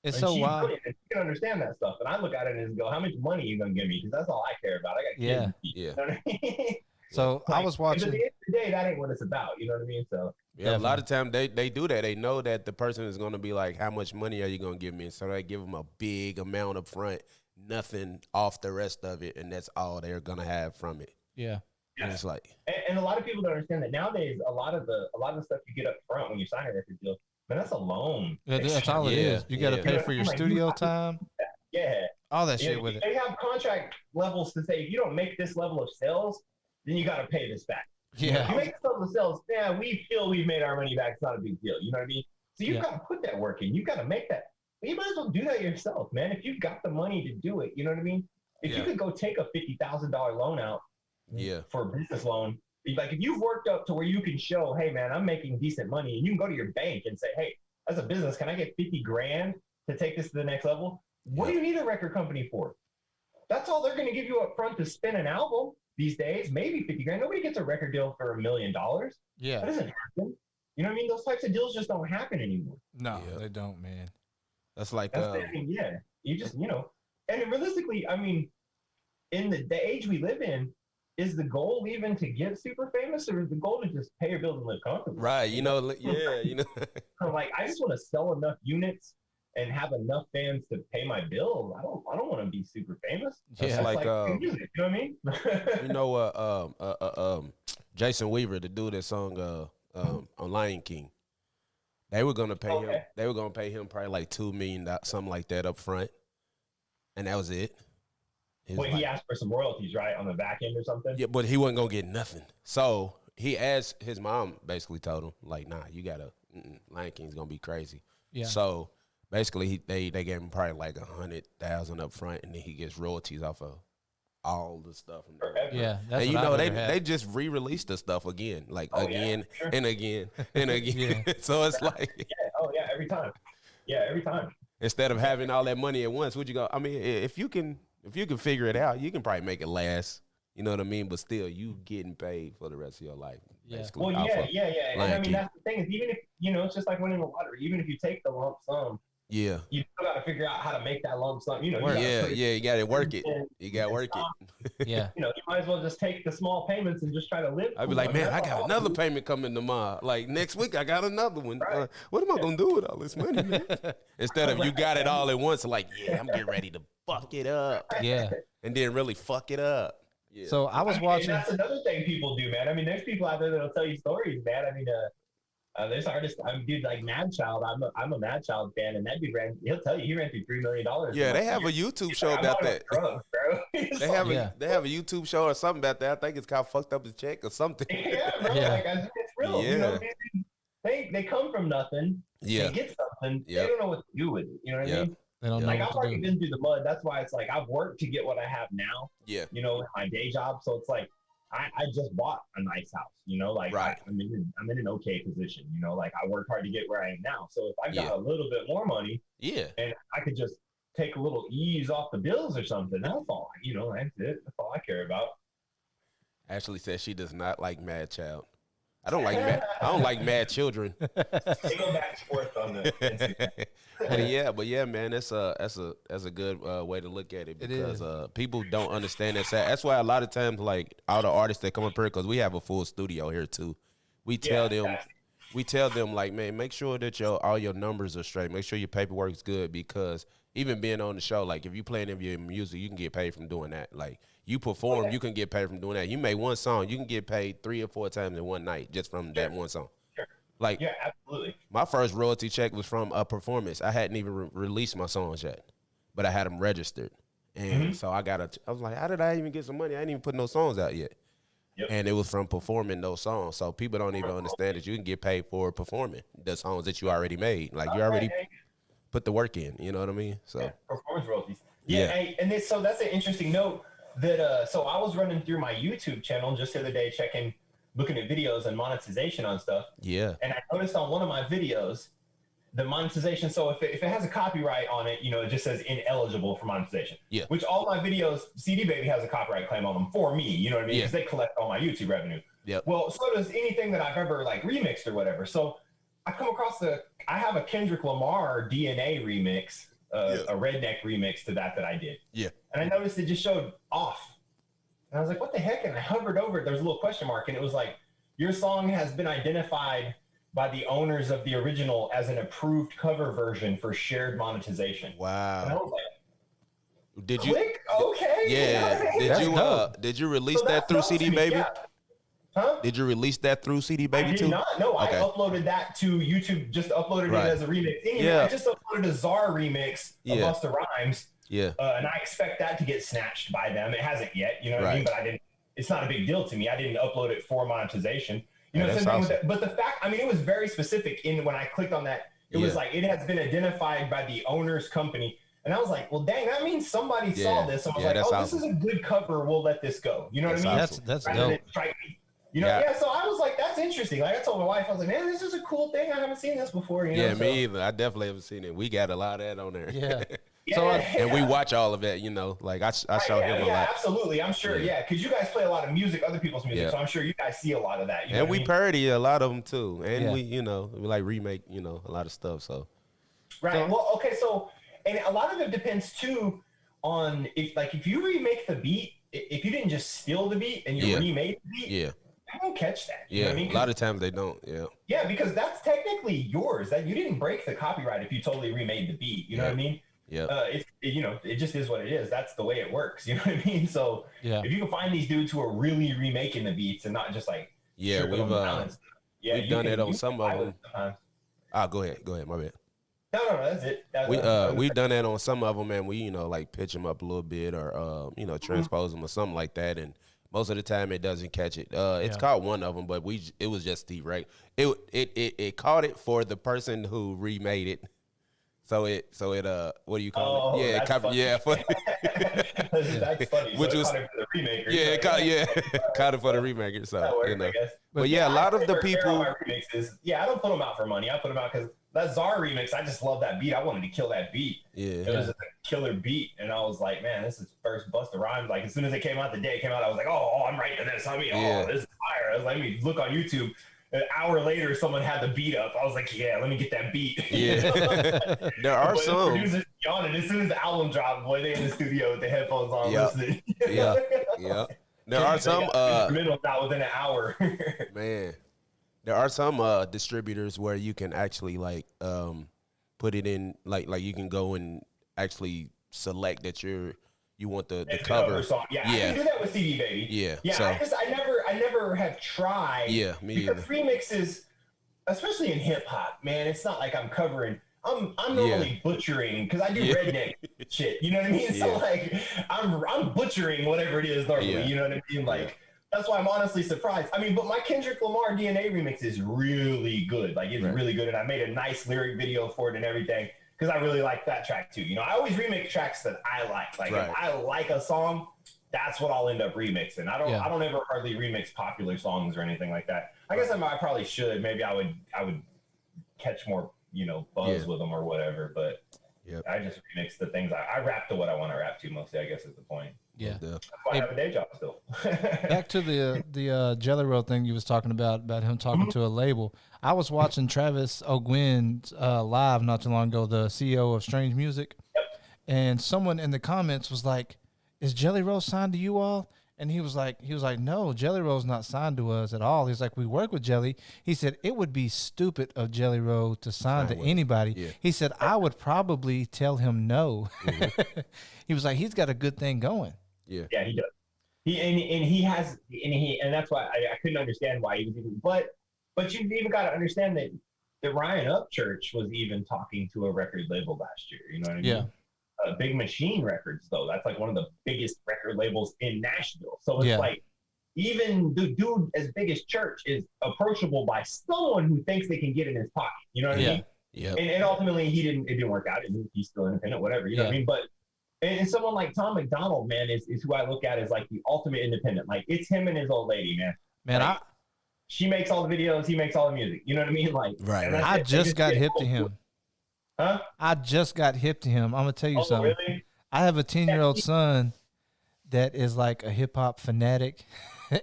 it's so wild. She can understand that stuff. And I look at it and go, how much money are you going to give me? Because that's all I care about. I got kids. Yeah. You know what I mean? So like, I was watching. At the end of the day, that ain't what it's about. You know what I mean? So a lot of times they do that. They know that the person is going to be like, how much money are you going to give me? So they give them a big amount up front, nothing off the rest of it, and that's all they're going to have from it. Yeah. And it's like, and a lot of people don't understand that nowadays. A lot of the stuff you get up front when you sign a record deal, man, that's a loan. Yeah, that's all it is. You got to pay for your studio time. Yeah, all that shit with it. They have contract levels to say if you don't make this level of sales, then you got to pay this back. Yeah, if you make this level of sales, we feel we've made our money back. It's not a big deal. You know what I mean? So you've got to put that work in. You got to make that. But you might as well do that yourself, man. If you've got the money to do it, you know what I mean? If you could go take a $50,000 loan out. For a business loan, like if you've worked up to where you can show, hey man, I'm making decent money, and you can go to your bank and say, hey, as a business, can I get 50 grand to take this to the next level? What do you need a record company for? That's all they're going to give you up front to spin an album these days. Maybe 50 grand. Nobody gets a record deal for $1 million. Yeah, that doesn't happen. You know what I mean? Those types of deals just don't happen anymore. No, they don't, man. That's like you just and realistically, I mean, in the age we live in. Is the goal even to get super famous, or is the goal to just pay your bills and live comfortably? Right, Like, I just want to sell enough units and have enough fans to pay my bills. I don't want to be super famous. That's like music, you know what I mean? Jason Weaver, the dude that sung on Lion King. They were gonna pay him. They were gonna pay him probably like $2 million, something like that, up front, and that was it. Wait, he asked for some royalties, right, on the back end or something? Yeah, but he wasn't gonna get nothing. So he asked, his mom basically told him, like, nah, you gotta, Lion King's gonna be crazy. Yeah. So basically, they gave him probably like $100,000 up front, and then he gets royalties off of all the stuff. Yeah, that's and what they just re-released the stuff again, like again sure. and again and again. So it's like, every time. Yeah, every time. Instead of having all that money at once, would you go? I mean, if you can figure it out, you can probably make it last. You know what I mean? But still, you getting paid for the rest of your life. Yeah. Basically. Well, yeah. And I mean, that's the thing is, even if it's just like winning the lottery. Even if you take the lump sum, yeah, you still got to figure out how to make that lump sum. You you got to work it. You got to work it. Yeah. You might as well just take the small payments and just try to live. I'd be like, man, I got another payment coming tomorrow. Like next week, I got another one. Right. What am I gonna do with all this money, man? Instead of you got it all at once, like, yeah, I'm getting ready to fuck it up. Yeah. And then really fuck it up. Yeah. So I was watching. And that's another thing people do, man. I mean, there's people out there that'll tell you stories, man. I mean, there's artists. Dude, like Mad Child. I'm a Mad Child fan, and that dude he'll tell you he ran through $3 million. Yeah, they have a YouTube show about that. Drugs, bro. They have a YouTube show or something about that. I think it's called "Fucked Up His Check" or something. Yeah, bro. Yeah. Like, it's real. Yeah. They come from nothing. Yeah. They get something. Yep. They don't know what to do with it. You know what I mean? They don't know Like, what I've to already do. been through the mud. That's why it's like I've worked to get what I have now. Yeah. In my day job. So it's like I just bought a nice house. Like right. I'm in an okay position. Like I worked hard to get where I am now. So if I got Yeah. a little bit more money, Yeah. and I could just take a little ease off the bills or something, that's all. That's it. That's all I care about. Ashley says she does not like Mad Child. I don't like mad children. They go back and forth on the. but yeah, man, that's a good way to look at it because people don't understand that. That's why a lot of times, like all the artists that come up here, because we have a full studio here too. We tell them like, man, make sure that all your numbers are straight. Make sure your paperwork is good because even being on the show, like if you playing in your music, you can get paid from doing that. Like you perform, you can get paid from doing that. You make one song, you can get paid 3 or 4 times in one night just from that one song. Sure. Like, yeah, absolutely. My first royalty check was from a performance. I hadn't even released my songs yet, but I had them registered. And so I was like, how did I even get some money? I didn't even put no songs out yet. Yep. And it was from performing those songs. So people don't even understand that you can get paid for performing the songs that you already made. Like you already put the work in, you know what I mean? So performance royalties. Yeah. So that's an interesting note that so I was running through my YouTube channel just the other day, looking at videos and monetization on stuff. Yeah. And I noticed on one of my videos, the monetization. So if it has a copyright on it, it just says ineligible for monetization. Yeah. Which all my videos, CD Baby has a copyright claim on them for me. You know what I mean? Because they collect all my YouTube revenue. Yep. Well, so does anything that I've ever like remixed or whatever. So I come across I have a Kendrick Lamar DNA remix, a redneck remix to that I did. Yeah. And I noticed it just showed off. And I was like, what the heck? And I hovered over it. There's a little question mark. And it was like, your song has been identified by the owners of the original as an approved cover version for shared monetization. Wow. And I was like, did click? Okay. Yeah. Did you release that through CD Baby? Yeah. Huh? Did you release that through CD Baby too? I did not. No, okay. I uploaded that to YouTube. Just uploaded it as a remix. I just uploaded a Czar remix of Busta Rhymes. Yeah. And I expect that to get snatched by them. It hasn't yet. You know what I mean? But I didn't. It's not a big deal to me. I didn't upload it for monetization. Same thing with that. But the fact, it was very specific when I clicked on that. It was like it has been identified by the owner's company. And I was like, well, dang, that means somebody saw this. And was like, this is a good cover. We'll let this go. You know what I mean? That's dope. So I was like, that's interesting. Like I told my wife, I was like, man, this is a cool thing. I haven't seen this before. Me either. I definitely haven't seen it. We got a lot of that on there. Yeah. And we watch all of that, like I show him a lot. Absolutely. I'm sure. Yeah. Because you guys play a lot of music, other people's music. So I'm sure you guys see a lot of that. And we parody a lot of them too. And we like remake, a lot of stuff. So. Right. Well, okay. So, and a lot of it depends too on if you remake the beat, if you didn't just steal the beat and you remade the beat. Yeah. I don't catch that. You know what I mean? A lot of times they don't. Yeah. Yeah, because that's technically yours. That you didn't break the copyright if you totally remade the beat. You know what I mean? Yeah. It just is what it is. That's the way it works. You know what I mean? So if you can find these dudes who are really remaking the beats and not just like we've done it on some of them. Go ahead. My bad. No, that's it. We've done that on some of them, and we like pitch them up a little bit or transpose them or something like that, and most of the time it doesn't catch it. It's caught one of them, but it was just Steve, right? It caught it for the person who remade it. So it what do you call it? Yeah, that's funny. yeah, That's funny. Which so was caught it for the remaker. yeah, caught it for the remaker. So that works, I guess. But yeah, a lot of the people. My remixes, I don't put them out for money. I put them out because that Czar remix, I just love that beat. I wanted to kill that beat. Yeah, it was a killer beat, and I was like, man, this is first Busta Rhymes. Like as soon as it came out, the day it came out, I was like, oh, I'm writing this. I mean, this is fire. I was like, let me look on YouTube. An hour later, someone had the beat up. I was like, yeah, let me get that beat. Yeah. There are some. Producers yawning. As soon as the album dropped, boy, they in the studio with the headphones on listening. Yeah. There are some middle out within an hour. Man. There are some distributors where you can actually like put it in like you can go and actually select that you want the cover song. Yeah, I can do that with CD Baby. Yeah. So, I never have tried. Yeah, me because either. remixes, especially in hip hop, man, it's not like I'm covering. I'm normally butchering because I do redneck shit. You know what I mean? So like I'm butchering whatever it is normally. You know what I mean? Like that's why I'm honestly surprised. I mean, but my Kendrick Lamar DNA remix is really good. Like it's really good, and I made a nice lyric video for it and everything. Because I really like that track too. You know, I always remix tracks that I like. Like if I like a song, that's what I'll end up remixing. I don't ever hardly remix popular songs or anything like that. I guess I probably should. Maybe I would catch more, buzz with them or whatever. But I just remix the things I rap to what I want to rap to mostly, I guess is the point. Yeah. That's why I have a day job still. Back to the Jelly Roll thing you was talking about him talking to a label. I was watching Travis O'Gwen's live not too long ago, the CEO of Strange Music. Yep. And someone in the comments was like, is Jelly Roll signed to you all? And he was like, no, Jelly Roll's not signed to us at all. He's like, we work with Jelly. He said, it would be stupid of Jelly Roll to sign to anybody. Yeah. He said, I would probably tell him no. Mm-hmm. He was like, he's got a good thing going. Yeah, he does. And that's why I couldn't understand why he was even. But you've even got to understand that Ryan Upchurch was even talking to a record label last year. You know what I mean? Yeah. Big Machine Records, though, that's like one of the biggest record labels in Nashville. So it's like even the dude as big as Church is approachable by someone who thinks they can get in his pocket. You know what I mean? Yeah. And ultimately, it didn't work out. He's still independent, whatever. You know what I mean? But and someone like Tom McDonald, man, is who I look at as like the ultimate independent. Like it's him and his old lady, man. Man, she makes all the videos, he makes all the music. You know what I mean? Like I just got hip to him. Huh? I just got hip to him. I'm gonna tell you something. Really? I have a 10-year-old son that is like a hip hop fanatic,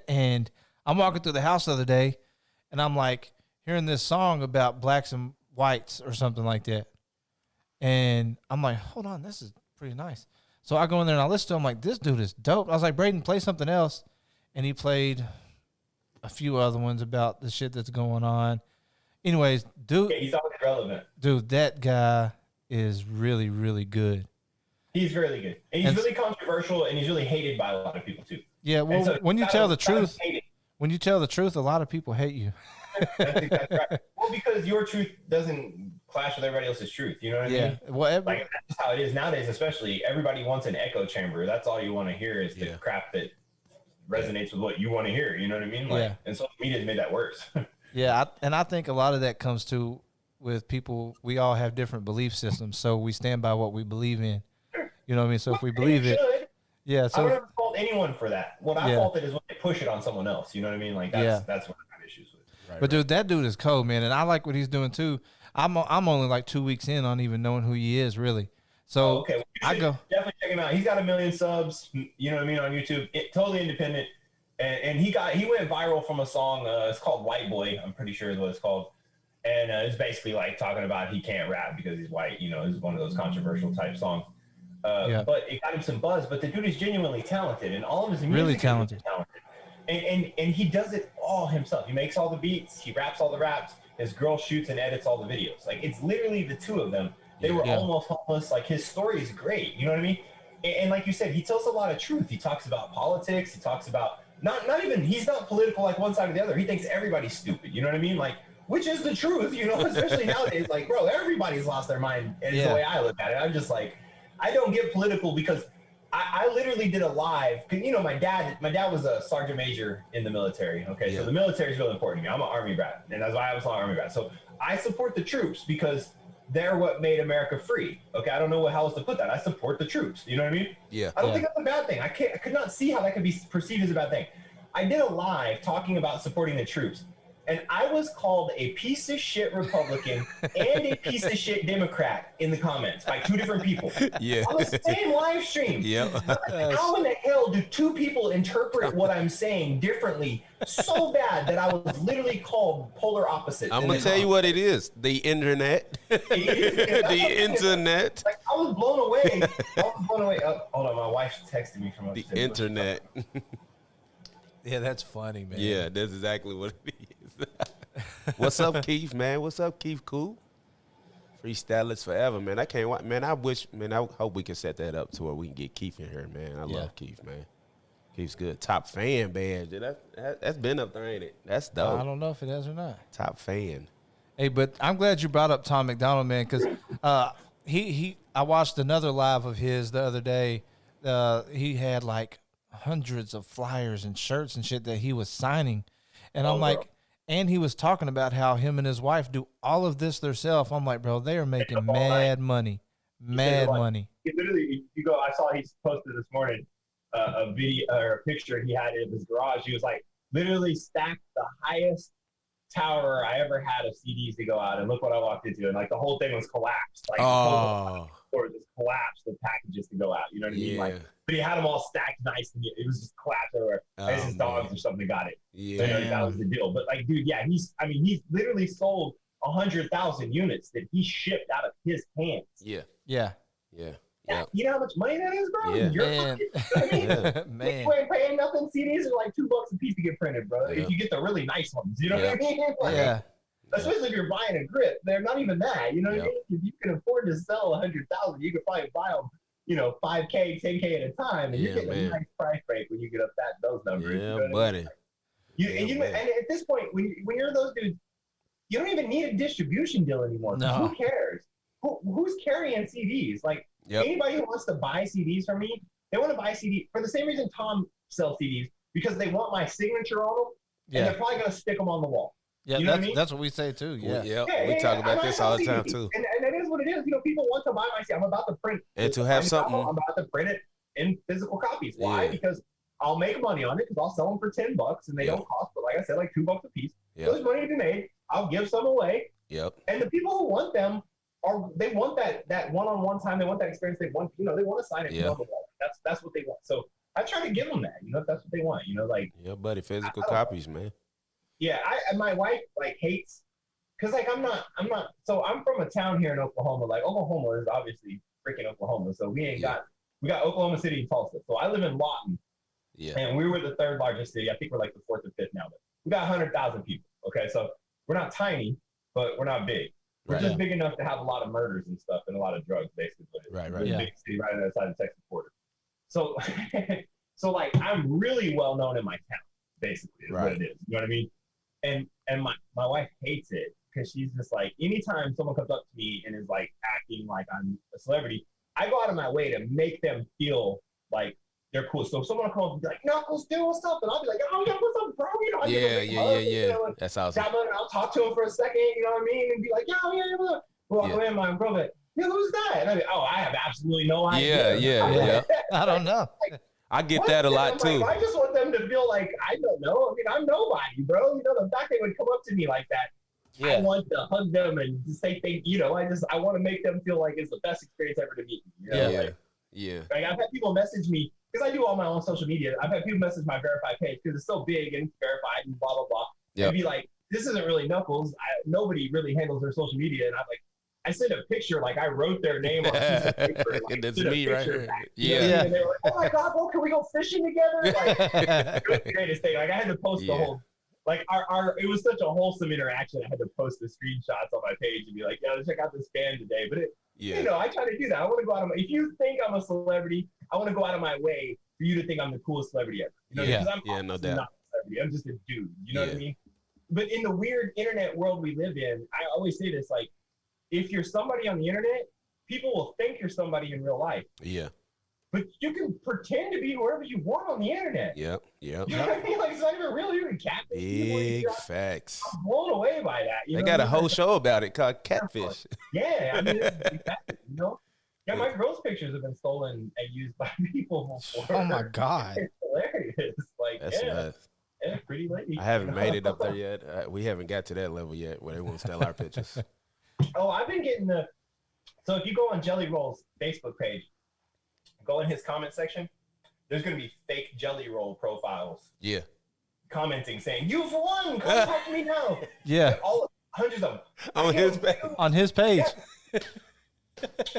and I'm walking through the house the other day, and I'm like hearing this song about blacks and whites or something like that, and I'm like, hold on, this is pretty nice. So I go in there and I listen to him. Like, this dude is dope. I was like, Braden, play something else, and he played a few other ones about the shit that's going on. Anyways, dude, he's always relevant. Dude, that guy is really, really good. He's really good. And he's really controversial, and he's really hated by a lot of people, too. Yeah, well, so when you tell the truth, a lot of people hate you. That's exactly right. Well, because your truth doesn't clash with everybody else's truth. You know what I mean? Well, like, that's how it is nowadays, especially. Everybody wants an echo chamber. That's all you want to hear is the crap that resonates with what you want to hear. You know what I mean? Like, and social media's made that worse. I think a lot of that comes to with people. We all have different belief systems, so we stand by what we believe in. You know what I mean? So if we believe it, So I would never fault anyone for that. What I faulted is when they push it on someone else. You know what I mean? Like that's what I have issues with. Right, but dude, that dude is cold, man, and I like what he's doing too. I'm only like 2 weeks in on even knowing who he is, really. So well, I go definitely check him out. He's got 1 million subs. You know what I mean on YouTube. Totally independent. And he went viral from a song. It's called White Boy. I'm pretty sure is what it's called. And it's basically like talking about he can't rap because he's white. You know, it's one of those controversial type songs. But it got him some buzz. But the dude is genuinely talented, and all of his music really is talented. And he does it all himself. He makes all the beats. He raps all the raps. His girl shoots and edits all the videos. Like it's literally the two of them. They were almost homeless. Like his story is great. You know what I mean? And like you said, he tells a lot of truth. He talks about politics. He talks about not even, he's not political like one side or the other. He thinks everybody's stupid. You know what I mean? Like which is the truth, you know, especially nowadays. Like, bro, everybody's lost their mind. And it's the way I look at it. I'm just like, I don't get political because I literally did a live. Cause, you know, my dad was a sergeant major in the military. Okay, so the military is really important to me. I'm an Army brat, and that's why I was an Army brat. So I support the troops because they're what made America free. Okay, I don't know how else to put that. I support the troops. You know what I mean? Yeah. I don't think that's a bad thing. I could not see how that could be perceived as a bad thing. I did a live talking about supporting the troops, and I was called a piece of shit Republican and a piece of shit Democrat in the comments by two different people. Yeah. On the same live stream. Yep. How in the hell do two people interpret what I'm saying differently so bad that I was literally called polar opposites? I'm gonna tell you what it is: the internet. The internet. Like, I was blown away. Oh, hold on, my wife's texting me from upstairs. The internet. Yeah, that's funny, man. Yeah, that's exactly what it is. What's up, Keith, man? What's up, Keith? Cool. Freestylers forever, man. I can't wait, man. I hope we can set that up to where we can get Keith in here, man. I love Keith, man. Keith's good. Top fan badge. That's been up there, ain't it? That's dope. I don't know if it has or not. Top fan. Hey, but I'm glad you brought up Tom McDonald, man, because I watched another live of his the other day. He had like hundreds of flyers and shirts and shit that he was signing, and I'm like, and he was talking about how him and his wife do all of this themselves. I'm like, bro, they are making mad money. He literally, you go. I saw he posted this morning a video or a picture he had in his garage. He was like, literally stacked the highest tower I ever had of CDs to go out, and look what I walked into, and like the whole thing was collapsed. Like, or just collapsed the packages to go out. You know what I mean? Like, but he had them all stacked nice, and it was just collapsed everywhere. I guess his dogs or something got it. Yeah, so, you know, that was the deal. But like, dude, yeah, he's literally sold 100,000 units that he shipped out of his hands. Yeah. You know how much money that is, bro? Yeah. Man. You ain't paying nothing. CDs are like $2 a piece to get printed, bro. If you get the really nice ones, you know what I mean? Like, especially if you're buying a grip, they're not even that. You know what I mean? If you can afford to sell 100,000, you can probably buy them, you know, 5K, 10K at a time, and you're getting a nice price break when you get up those numbers. Yeah, you know buddy. And at this point, when you're those dudes, you don't even need a distribution deal anymore. No. Who cares? Who's carrying CDs? Like, anybody who wants to buy CDs from me, they want to buy CDs for the same reason Tom sells CDs, because they want my signature on them, and they're probably going to stick them on the wall. Yeah, you know what I mean? That's what we say too. We talk about this all the time too. And it is what it is. You know, people want to buy my CD. I'm about to print and to have something. I'm about to print it in physical copies. Why? Because I'll make money on it, because I'll sell them for $10 and they don't cost, but like I said, like $2 a piece. So there's money to be made. I'll give some away. And the people who want them they want that one-on-one time. They want that experience. They want, you know, they want to sign it on the wall. That's what they want. So I try to give them that. You know, if that's what they want. You know, like buddy, physical copies, man. Yeah, my wife like hates, because like I'm not. So I'm from a town here in Oklahoma. Like, Oklahoma is obviously freaking Oklahoma. So we got Oklahoma City and Tulsa. So I live in Lawton. And we were the third largest city. I think we're like the fourth or fifth now. But we got 100,000 people. Okay, so we're not tiny, but we're not big. We're just big enough to have a lot of murders and stuff and a lot of drugs, basically. Right. We're a big city right on the other side of the Texas border. So, so like, I'm really well known in my town, basically, is what it is. You know what I mean? And my wife hates it, because she's just like, anytime someone comes up to me and is like acting like I'm a celebrity, I go out of my way to make them feel like they're cool. So if someone will come up and be like, Knuckles, dude, what's up? And I'll be like, oh, yeah, what's up, bro? You know, Yeah. You know, that's awesome. And I'll talk to him for a second, you know what I mean? And be like, yeah, what's up? Walk away, my bro, like, yeah, who's that? And I'll be, I have absolutely no idea. Yeah. I don't know. I get that a lot too. I just want them to feel like, I don't know. I mean, I'm nobody, bro. You know, the fact they would come up to me like that, I want to hug them and say things, you know, I want to make them feel like it's the best experience ever to meet me. You know? Like, I've had people message me, because I do all my own social media. I've had people message my verified page, because it's so big and verified and blah, blah, blah. And be like, this isn't really Knuckles. Nobody really handles their social media. And I'm like, I sent a picture, like I wrote their name on a piece of paper. And, like, that's me right here. And they were like, oh my God, bro, can we go fishing together? Like, it was the greatest thing. Like, I had to post the whole, like, it was such a wholesome interaction. I had to post the screenshots on my page and be like, yeah, check out this fan today. But you know, I try to do that. I want to go out of if you think I'm a celebrity, I want to go out of my way for you to think I'm the coolest celebrity ever. You know, because I'm no doubt not a celebrity. I'm just a dude. You know what I mean? but in the weird internet world we live in, I always say this, like, if you're somebody on the internet, people will think you're somebody in real life. Yeah. But you can pretend to be whoever you want on the internet. Yep. You know what I mean? Like, it's not even real. You can catfish. Big facts. I'm blown away by that. They got a whole show about it called Catfish. Yeah, I mean, you know? Yeah, my girls' pictures have been stolen and used by people before. Oh my God. It's hilarious. Like, That's yeah. nuts. Yeah, pretty lady. I haven't made it up there yet. We haven't got to that level yet where they won't steal our pictures. Oh, I've been getting so if you go on Jelly Roll's Facebook page, go in his comment section, there's going to be fake Jelly Roll profiles. Yeah. Commenting saying, "You've won, contact me now." Yeah. Hundreds of them. On his page. On his page. Yeah.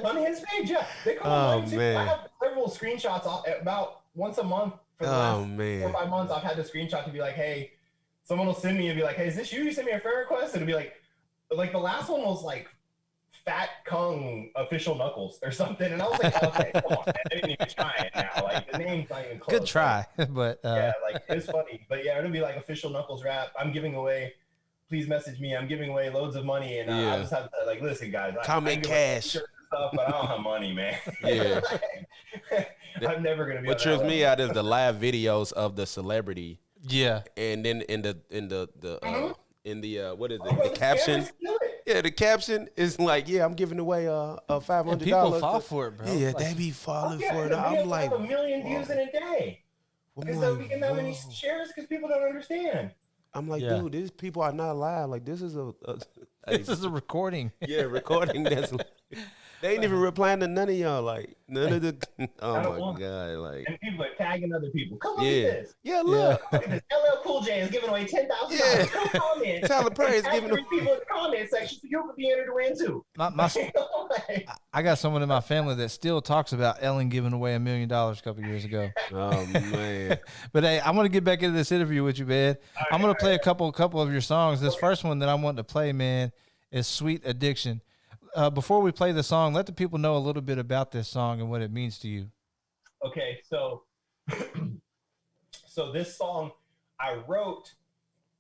On his page, yeah. They come Oh, on, man. I have several screenshots about once a month for the last 4 or 5 months. I've had the screenshot to be like, hey, someone will send me and be like, hey, is this you? You sent me a friend request? It'll be like the last one was like Fat Kung Official Knuckles or something. And I was like, okay, come on, man. I didn't even try it now. Like, the name's not even close. Good try. But yeah, like, it's funny. But yeah, it'll be like Official Knuckles rap. I'm giving away, please message me. I'm giving away loads of money. And I just have to, like, listen, guys. Comment cash. Stuff, but I don't have money, man. Yeah. I'm never gonna be. What trips me out is the live videos of the celebrity. yeah. And then in the what is it? Oh, The caption. Yeah, the caption is like, yeah, I'm giving away $500. People fall for it, bro. Yeah, Like, they be falling for it. I'm I'm like, have 1 million views in a day. Because we can that many shares because people don't understand. I'm like, Yeah. dude, these people are not live. Like, this is this is a recording. yeah, recording. That's they ain't even replying to none of y'all. Like, none of the. Oh my god! Like, And people are tagging other people. Come look yeah, at this. yeah. Look, Look at this. LL Cool J is giving away $10,000. Yeah. Come comment. Tyler Perry is Tag giving 3 people in the comment section so you can be entered to win too. I got someone in my family that still talks about Ellen giving away $1 million a couple years ago. Oh man. But hey, I want to get back into this interview with you, man. I'm gonna play a couple of your songs. This first one that I want to play, man, is "Sweet Addiction." Before we play the song, let the people know a little bit about this song and what it means to you. Okay, so so this song I wrote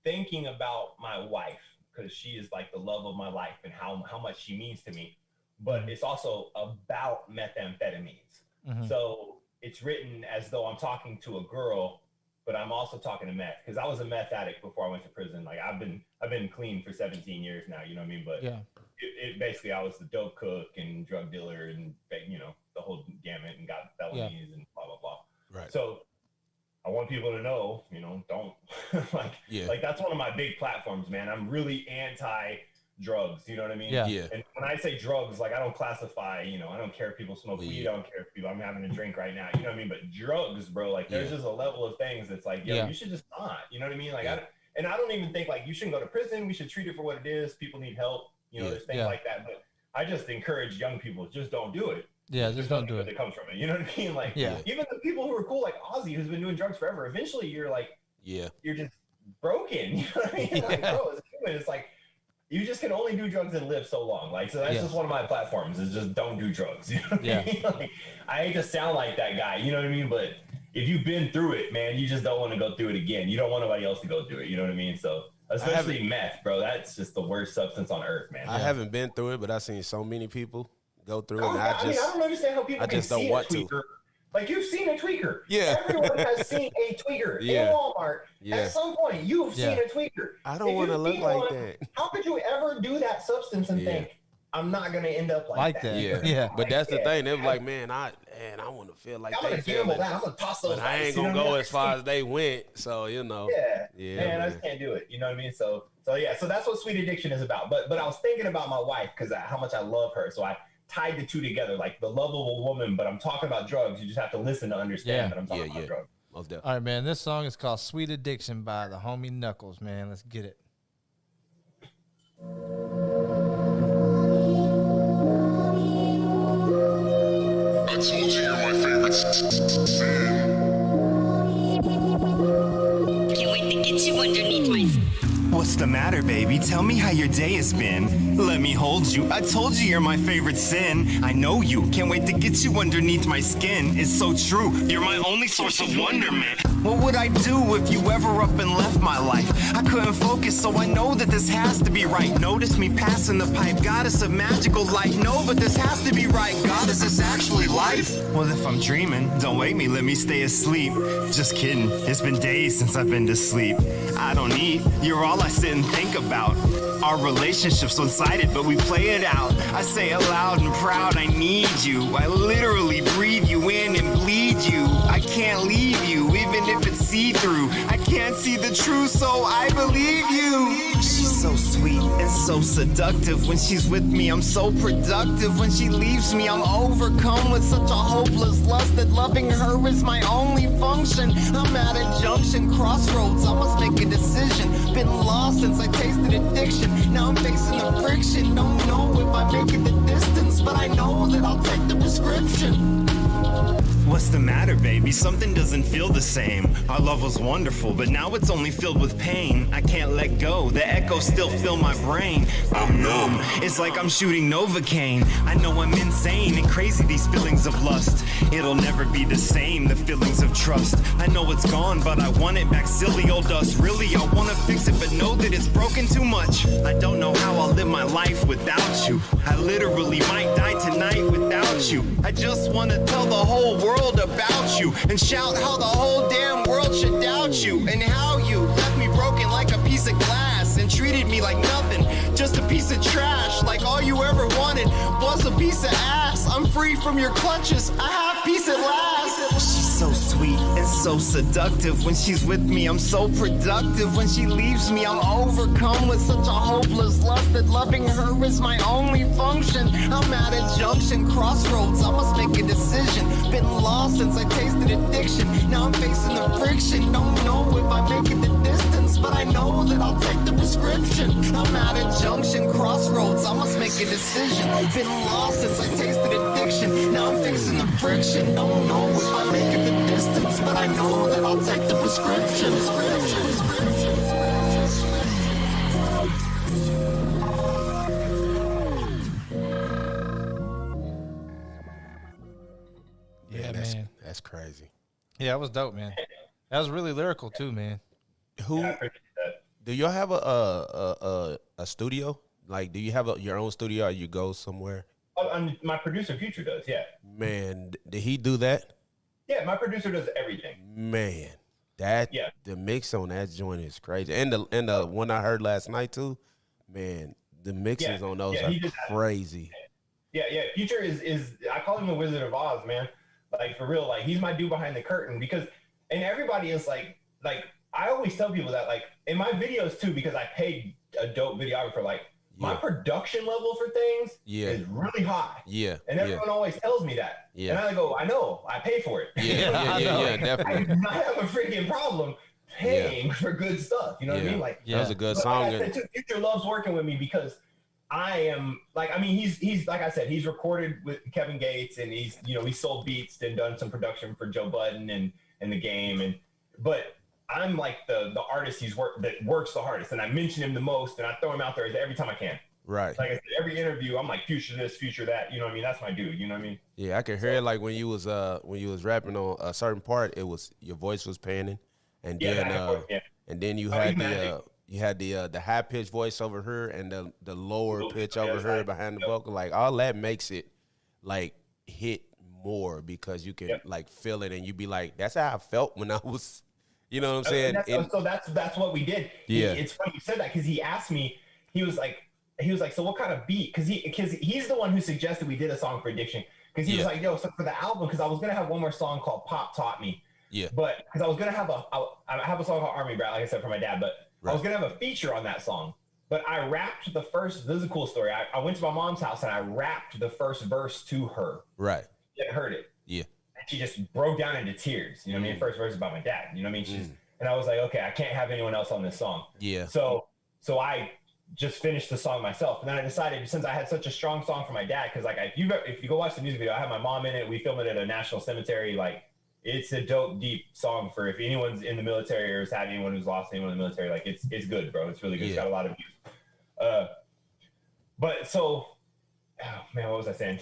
thinking about my wife because she is like the love of my life and how much she means to me. But it's also about methamphetamines. Mhm. So it's written as though I'm talking to a girl, but I'm also talking to meth because I was a meth addict before I went to prison. Like I've been clean for 17 years now. You know what I mean? But Yeah. it basically I was the dope cook and drug dealer and the whole gamut and got felonies and blah blah blah. Right. So I want people to know, don't like that's one of my big platforms, man. I'm really anti drugs, you know what I mean? Yeah. Yeah. And when I say drugs, like I don't classify, I don't care if people smoke weed, I don't care if I'm having a drink right now, you know what I mean? But drugs, bro, like there's just a level of things that's like, you should just not, you know what I mean? Like I don't even think like you shouldn't go to prison. We should treat it for what it is. People need help, there's things like that. But I just encourage young people, just don't do it. Yeah, just don't do it. That comes from it. You know what I mean? Like Yeah. even the people who are cool, like Ozzy, who's been doing drugs forever, eventually you're like, you're just broken. You know what I mean? Like, bro, as a human, it's like you just can only do drugs and live so long. Like, so that's just one of my platforms is just don't do drugs. You know what I mean? Like, I hate to sound like that guy, you know what I mean? But if you've been through it, man, you just don't want to go through it again. You don't want nobody else to go through it. You know what I mean? So especially meth, bro, that's just the worst substance on earth, man. I haven't been through it, but I've seen so many people go through it. And I don't understand how people can see a tweaker. Like, you've seen a tweaker. Yeah. Everyone has seen a tweaker in Walmart. At some point, you've seen a tweaker. I don't want to look like that. How could you ever do that substance and think, I'm not going to end up like that? Yeah. But that's the thing. They were like, man, I want to feel like I'm they going to feel gamble it. that. I'm going to toss those But I ain't going to go as far as they went. So, Yeah, man. I just can't do it. You know what I mean? So that's what Sweet Addiction is about. But I was thinking about my wife because how much I love her. So I tied the two together, like the love of a woman, but I'm talking about drugs. You just have to listen to understand that I'm talking about drugs. Most definitely. All right, man. This song is called "Sweet Addiction" by the homie Knuckles, man. Let's get it. I told you you're my favorite. Can't wait to get you underneath my What's the matter, baby? Tell me how your day has been. Let me hold you. I told you you're my favorite sin. I know you. Can't wait to get you underneath my skin. It's so true. You're my only source of wonderment. What would I do if you ever up and left my life? I couldn't focus, so I know that this has to be right. Notice me passing the pipe. Goddess of magical light. No, but this has to be right. God, is this actually life? Well, if I'm dreaming, don't wake me. Let me stay asleep. Just kidding. It's been days since I've been to sleep. I don't eat. You're all I sit and think about. Our relationship's one-sided, but we play it out. I say it loud and proud, I need you. I literally breathe you in and bleed you. I can't leave you, even if it's see-through. I can't see the truth, so I believe you. She's so sweet and so seductive. When she's with me, I'm so productive. When she leaves me, I'm overcome with such a hopeless lust that loving her is my only function. I'm at a junction, crossroads, I must make a decision. Been lost since I tasted addiction. Now I'm facing the friction. Don't know if I make it the distance, but I know that I'll take the prescription. What's the matter, baby? Something doesn't feel the same. Our love was wonderful, but now it's only filled with pain. I can't let go, the echoes still fill my brain. I'm numb, it's like I'm shooting Novocaine. I know I'm insane and crazy, these feelings of lust. It'll never be the same, the feelings of trust. I know it's gone, but I want it back, silly old dust. Really, I wanna fix it, but know that it's broken too much. I don't know how I'll live my life without you. I literally might die tonight without you. I just wanna tell the whole world about you and shout how the whole damn world should doubt you, and how you left me broken like a piece of glass and treated me like nothing, just a piece of trash, like all you ever wanted was a piece of ass. I'm free from your clutches, I have peace at last. She's so sweet and so seductive. When she's with me, I'm so productive. When she leaves me, I'm overcome with such a hopeless lust that loving her is my only function. I'm at a junction, crossroads, I must make a decision. Been lost since I tasted addiction. Now I'm facing the friction. Don't know if I make it the distance, but I know that I'll take the prescription. I'm at a junction, crossroads, I must make a decision. Been lost since I tasted addiction. Now I'm facing the friction. Don't know if I make it the distance, but I know that I'll take the prescription. Yeah, man. That's crazy. Yeah, that was dope, man. That was really lyrical too, man. Who Yeah, I appreciate that. do y'all have a studio? Like, do you have your own studio, or you go somewhere? My producer Future does, yeah. Man, did he do that? Yeah, my producer does everything. Man, that Yeah. the mix on that joint is crazy. And the one I heard last night too, man, the mixes on those he are did that. crazy. Yeah. Future is I call him the Wizard of Oz, man. Like, for real, like, he's my dude behind the curtain, because, and everybody is like I always tell people that, like, in my videos too, because I paid a dope videographer, like, my production level for things is really high. Yeah. And everyone always tells me that. Yeah. And I go, I know, I pay for it. Yeah, definitely. I do not have a freaking problem paying for good stuff. You know what I mean? Like, that was a good but song. like I said, too, Future loves working with me because I am, like, I mean, he's like I said, he's recorded with Kevin Gates, and he's, you know, he sold beats and done some production for Joe Budden and The Game, but I'm like the artist that works the hardest, and I mention him the most, and I throw him out there every time I can. Right. Like I said, every interview, I'm like, Future this, Future that. You know what I mean? That's my dude. You know what I mean? Yeah, I could hear it, like when you was rapping on a certain part, it was your voice was panning, and then you had the high pitched voice over her and the lower pitch over her behind the vocal. Like, all that makes it like hit more, because you can like feel it, and you be like, that's how I felt when I was, you know what I'm saying? So that's what we did. Yeah. It's funny you said that, because he asked me, he was like, so what kind of beat? Because he's the one who suggested we did a song for Addiction. Because he was like, yo, so for the album, because I was gonna have one more song called Pop Taught Me. Yeah. But because I was gonna have I have a song called Army Brat, like I said, for my dad, but I was gonna have a feature on that song. But I rapped the first. This is a cool story. I went to my mom's house and I rapped the first verse to her. Right. She had heard it. Yeah. And she just broke down into tears. You know what I mean? First verse is about my dad. You know what I mean? And I was like, okay, I can't have anyone else on this song. Yeah. So I just finished the song myself, and then I decided, since I had such a strong song for my dad, because like if you go watch the music video, I have my mom in it. We filmed it at a national cemetery, like it's a dope, deep song for if anyone's in the military or has had anyone who's lost anyone in the military. Like it's good, bro. It's really good. It's got a lot of views. But so, oh, man, what was I saying?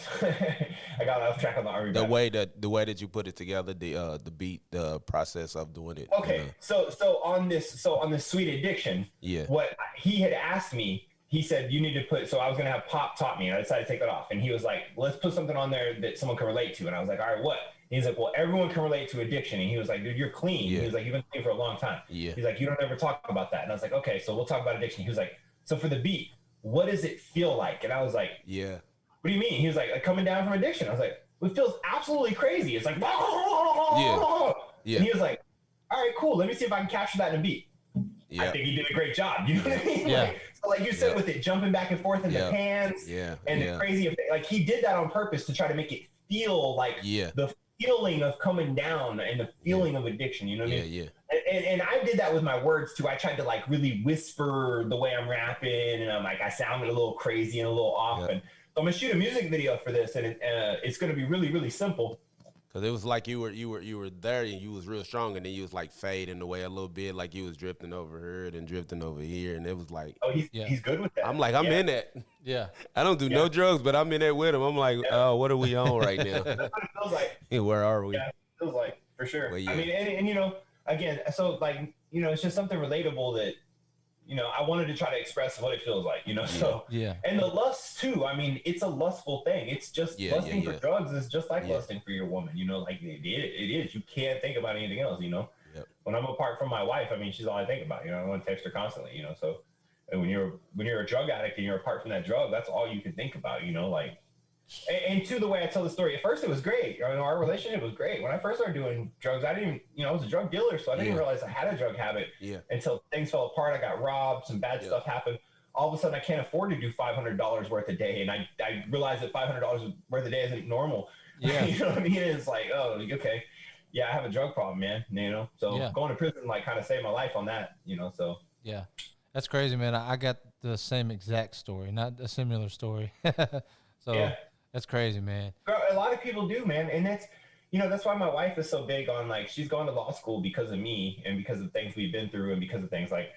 I got off track on the army. The way that you put it together, the beat, the process of doing it. Okay, so on this Sweet Addiction, what he had asked me, he said you need to put. So I was gonna have Pop taught me, and I decided to take that off. And he was like, let's put something on there that someone can relate to. And I was like, all right, what? And he's like, well, everyone can relate to addiction. And he was like, dude, you're clean. He was like, you've been clean for a long time. He's like, you don't ever talk about that. And I was like, okay, so we'll talk about addiction. He was like, so for the beat, what does it feel like? And I was like, what do you mean? He was like coming down from addiction. I was like, well, it feels absolutely crazy. It's like, and he was like, all right, cool. Let me see if I can capture that in a beat. I think he did a great job. You know what I mean? So like you said, with it jumping back and forth in the pans and the crazy effect, like he did that on purpose to try to make it feel like the feeling of coming down and the feeling of addiction. You know what I mean? And I did that with my words too. I tried to like really whisper the way I'm rapping, and I'm like, I sounded a little crazy and a little off. And so I'm gonna shoot a music video for this, and it's gonna be really, really simple. Cause it was like you were there and you was real strong, and then you was like fading away a little bit, like you was drifting over here and drifting over here, and it was like, oh, he's good with that. I'm like, I'm in that. I don't do no drugs, but I'm in there with him. I'm like, oh, what are we on right now? That's what it feels like. Where are we? Yeah, it feels like for sure. Well, I mean, and you know, again, so like you know, it's just something relatable that. You know, I wanted to try to express what it feels like, you know, so, and the lust too, I mean, it's a lustful thing. It's just lusting for drugs is just like lusting for your woman, you know, like it is, you can't think about anything else, you know, when I'm apart from my wife, I mean, she's all I think about, you know, I want to text her constantly, you know, so and when you're a drug addict and you're apart from that drug, that's all you can think about, you know, like, and to the way I tell the story, at first it was great. I mean, our relationship was great. When I first started doing drugs, I didn't even, you know, I was a drug dealer, so I didn't even realize I had a drug habit until things fell apart. I got robbed, some bad stuff happened. All of a sudden, I can't afford to do $500 worth a day, and I realized that $500 worth a day isn't normal. You know what I mean? It's like, oh, okay, I have a drug problem, man. You know, so going to prison like kind of saved my life on that. You know, so that's crazy, man. I got the same exact story, not a similar story. So. That's crazy, man. A lot of people do, man. And that's, you know, that's why my wife is so big on, like, she's going to law school because of me and because of things we've been through and because of things like,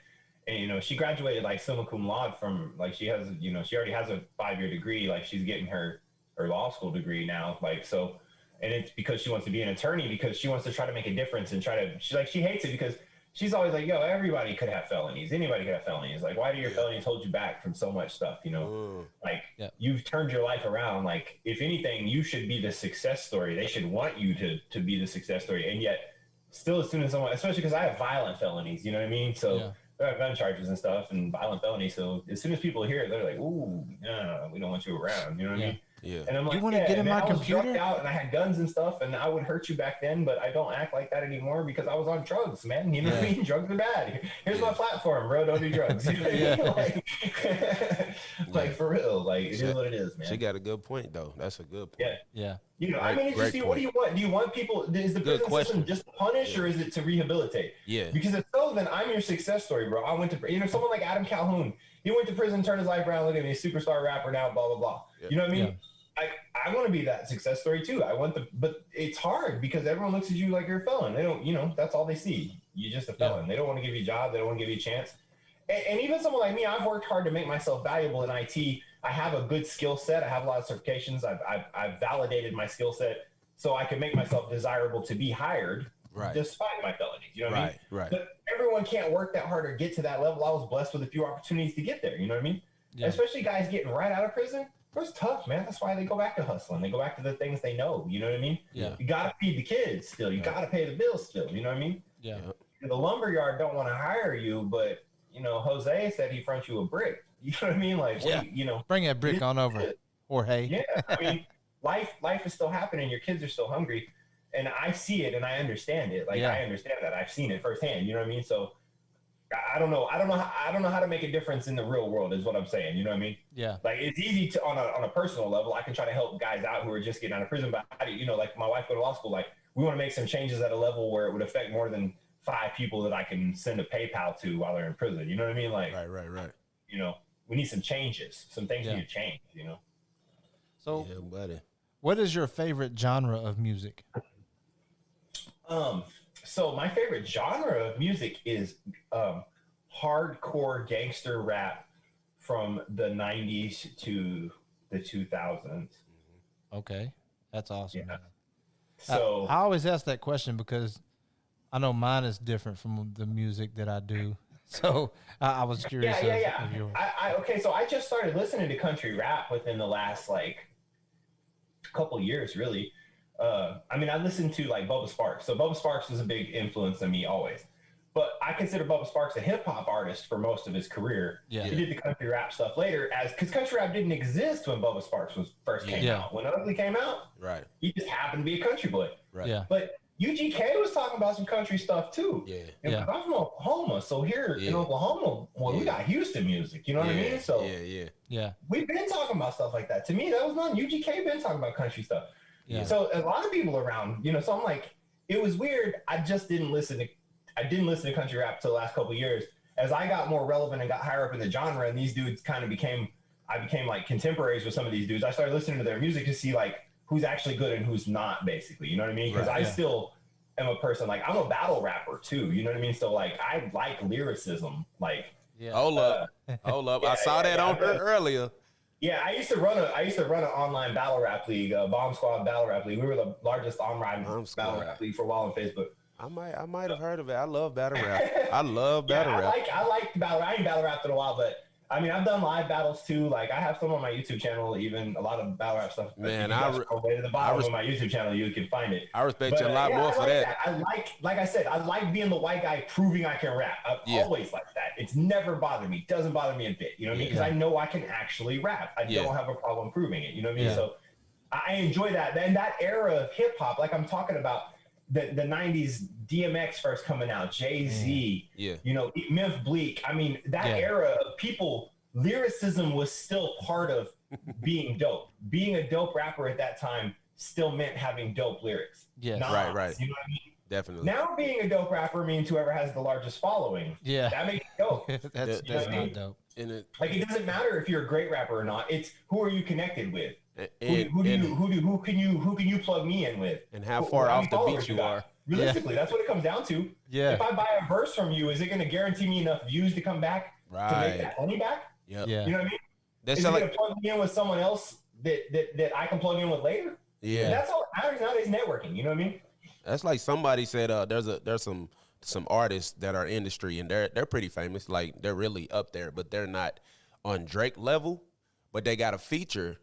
and, you know, she graduated like summa cum laude from, like, she has, you know, she already has a 5-year degree. Like, she's getting her law school degree now. Like, so, and it's because she wants to be an attorney, because she wants to try to make a difference and she hates it because she's always like, yo, everybody could have felonies. Anybody could have felonies. Like, why do your felonies hold you back from so much stuff? You know, like you've turned your life around. Like, if anything, you should be the success story. They should want you to be the success story. And yet still, as soon as someone, especially because I have violent felonies, you know what I mean? So I have gun charges and stuff and violent felonies. So as soon as people hear it, they're like, ooh, no, we don't want you around. You know what I mean? And I'm like, you want to get in my computer? I was drugged out and I had guns and stuff, and I would hurt you back then, but I don't act like that anymore because I was on drugs, man. You know what I mean? Drugs are bad. Here's my platform, bro. Don't do drugs. You know what I mean? Like for real. Like it is what it is, man. She got a good point though. That's a good point. Yeah. You know, I mean, it's just what do you want? Do you want people? Is the prison system just to punish or is it to rehabilitate? Because if so, then I'm your success story, bro. I went to, you know, someone like Adam Calhoun. He went to prison, turned his life around. Look at me, superstar rapper now. Blah blah blah. You know what I mean? I want to be that success story too. But it's hard because everyone looks at you like you're a felon. They don't, you know, that's all they see. You're just a felon. They don't want to give you a job. They don't want to give you a chance. And even someone like me, I've worked hard to make myself valuable in IT. I have a good skill set. I have a lot of certifications. I've validated my skill set so I can make myself desirable to be hired despite my felonies. You know what I mean? Right. But everyone can't work that hard or get to that level. I was blessed with a few opportunities to get there. You know what I mean? Especially guys getting right out of prison. It's tough, man. That's why they go back to hustling. They go back to the things they know. You know what I mean? You got to feed the kids still. You got to pay the bills still. You know what I mean? The lumberyard don't want to hire you, but, you know, Jose said he fronts you a brick. You know what I mean? Like, you know. Bring that brick on over, Jorge. I mean, life is still happening. Your kids are still hungry. And I see it and I understand it. Like, I understand that. I've seen it firsthand. You know what I mean? So, I don't know how to make a difference in the real world is what I'm saying. You know what I mean? Like it's easy to on a personal level. I can try to help guys out who are just getting out of prison. But you know, like my wife go to law school. Like we want to make some changes at a level where it would affect more than 5 people that I can send a PayPal to while they're in prison. You know what I mean? Like right. You know, we need some changes. Some things need to change. You know. So, what is your favorite genre of music? So my favorite genre of music is hardcore gangster rap from the 90s to the 2000s. Okay, that's awesome. Yeah. Man. So I always ask that question because I know mine is different from the music that I do. So I was curious. yeah. Of yours. Okay, so I just started listening to country rap within the last like couple years, really. I mean, I listened to like Bubba Sparks. So Bubba Sparks was a big influence on me always. But I consider Bubba Sparks a hip hop artist for most of his career. Yeah. He did the country rap stuff later, because country rap didn't exist when Bubba Sparks was first came out. When Ugly came out, Right. he just happened to be a country boy. Right. Yeah. But UGK was talking about some country stuff too. Yeah. And Yeah. I'm from Oklahoma, so here in Oklahoma, we got Houston music. You know what I mean? So Yeah. we've been talking about stuff like that. To me, that was not UGK been talking about country stuff. Yeah. So a lot of people around, so I'm like, it was weird. I didn't listen to country rap till the last couple of years. As I got more relevant and got higher up in the genre, and these dudes kind of became like contemporaries with some of these dudes. I started listening to their music to see like who's actually good and who's not, basically. You know what I mean? Because I still am a person, like, I'm a battle rapper too. You know what I mean? So like, I like lyricism. Like, Hold up. I saw that on her earlier. yeah, I used to run an online battle rap league, Bomb Squad battle rap league. We were the largest online battle rap league for a while on Facebook. I might have heard of it. I love battle rap. I love battle rap. I like battle rap. I ain't battle rapped in a while, but I mean, I've done live battles too. Like, I have some on my YouTube channel, even a lot of battle rap stuff. Man, go way to the bottom of my YouTube channel, you can find it. I respect you a lot more for that. Like I said, I like being the white guy proving I can rap. I've always liked that. It's never bothered me. Doesn't bother me a bit. You know what I mean? Because I know I can actually rap. I don't have a problem proving it. You know what I mean? Yeah. So I enjoy that. And that era of hip hop, like I'm talking about, the 90s, DMX first coming out, Jay-Z, Memphis Bleak. I mean, that era of people, lyricism was still part of being dope. Being a dope rapper at that time still meant having dope lyrics. Yes. Right. You know what I mean? Definitely. Now being a dope rapper means whoever has the largest following. Yeah. That makes it dope. that's not dope. Like, it doesn't matter if you're a great rapper or not. It's who are you connected with? Who can you plug me in with? And how far off the beat you are. Realistically, that's what it comes down to. Yeah. If I buy a verse from you, is it going to guarantee me enough views to come back to make that money back? Yep. Yeah. You know what I mean? That's is it going to plug me in with someone else that I can plug in with later? Yeah. And that's all that matters nowadays, networking. You know what I mean? That's like somebody said. There's some artists that are industry and they're pretty famous. Like, they're really up there, but they're not on Drake level. But they got a feature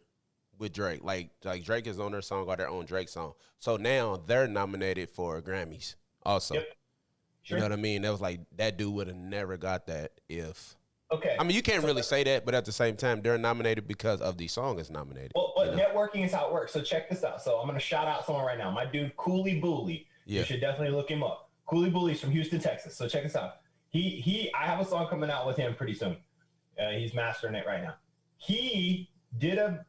with Drake. Like Drake is on their song or their own Drake song. So now they're nominated for Grammys also. Yep. Sure. You know what I mean? That was like, that dude would have never got that if. Okay. I mean, you can't really say that, but at the same time, they're nominated because of the song is nominated. Well, but networking is how it works. So check this out. So I'm going to shout out someone right now. My dude, Cooley Booley. Yeah. You should definitely look him up. Cooley Booley's from Houston, Texas. So check this out. I have a song coming out with him pretty soon. He's mastering it right now. He did a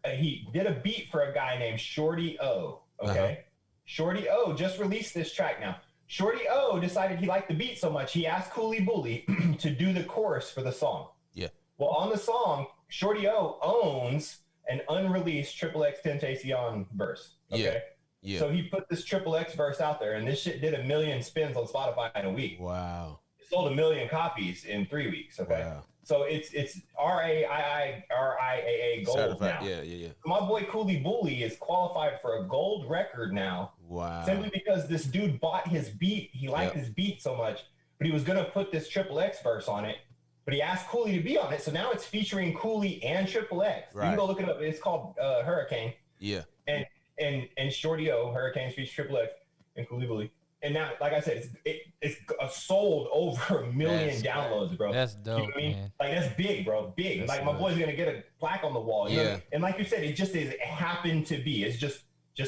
beat for a guy named Shorty O. Okay. Shorty O just released this track now. Shorty O decided he liked the beat so much, he asked Cooley Booley to do the chorus for the song. Yeah. Well, on the song, Shorty O owns an unreleased XXXTentacion verse. Okay. Yeah. So he put this XXX verse out there, and this shit did 1 million spins on Spotify in a week. Wow. It sold 1 million copies in 3 weeks. Okay. Wow. So it's RIAA gold Certified. now. Yeah. My boy Cooley Booley is qualified for a gold record now. Wow. Simply because this dude bought his beat. He liked his beat so much, but he was going to put this XXX verse on it. But he asked Cooley to be on it. So now it's featuring Cooley and XXX. Right. You can go look it up. It's called Hurricane. Yeah. And Shorty O, Hurricanes feature XXX and Cooley Booley. And now, like I said, it's sold over 1 million downloads, bro. That's dope, you know what I mean? man. Like, that's big, bro. Big. That's like, my boy's gonna get a plaque on the wall. You know what I mean? And like you said, it happened to be. It's just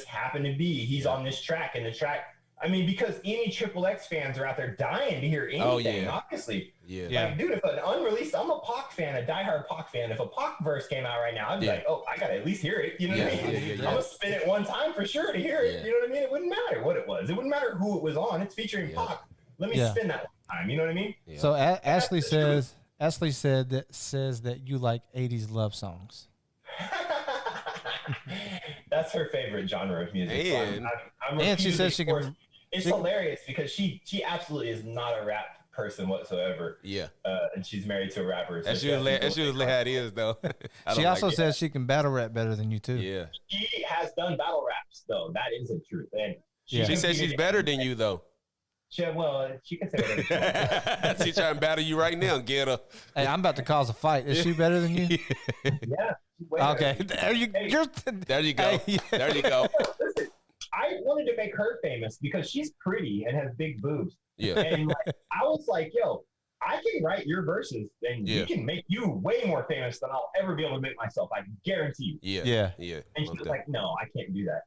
happened to be. He's on this track, and the track. I mean, because any XXX fans are out there dying to hear anything. Obviously. Yeah. Like, dude, if an unreleased, I'm a Pac fan, a diehard Pac fan. If a Pac verse came out right now, I'd be like, oh, I gotta at least hear it. You know what I mean? I'm gonna spin it one time for sure to hear it. You know what I mean? It wouldn't matter what it was. It wouldn't matter who it was on. It's featuring Pac. Let me spin that one time. You know what I mean? So Ashley says that you like 80s love songs. That's her favorite genre of music. And, I'm and she says she can. It's hilarious because she absolutely is not a rap person whatsoever. Yeah. And she's married to a rapper. So That's usually how it is, though. She also says she can battle rap better than you too. Yeah. She has done battle raps though. That is the truth. And she said she's better than you though. She can say whatever. She trying to battle you right now. Get her. Hey, I'm about to cause a fight. Is she better than you? Yeah. Okay. There you go. There you go. Listen, I wanted to make her famous because she's pretty and has big boobs. Yeah. And I was like, yo, I can write your verses and we can make you way more famous than I'll ever be able to make myself. I guarantee you. Yeah. And she was like, no, I can't do that.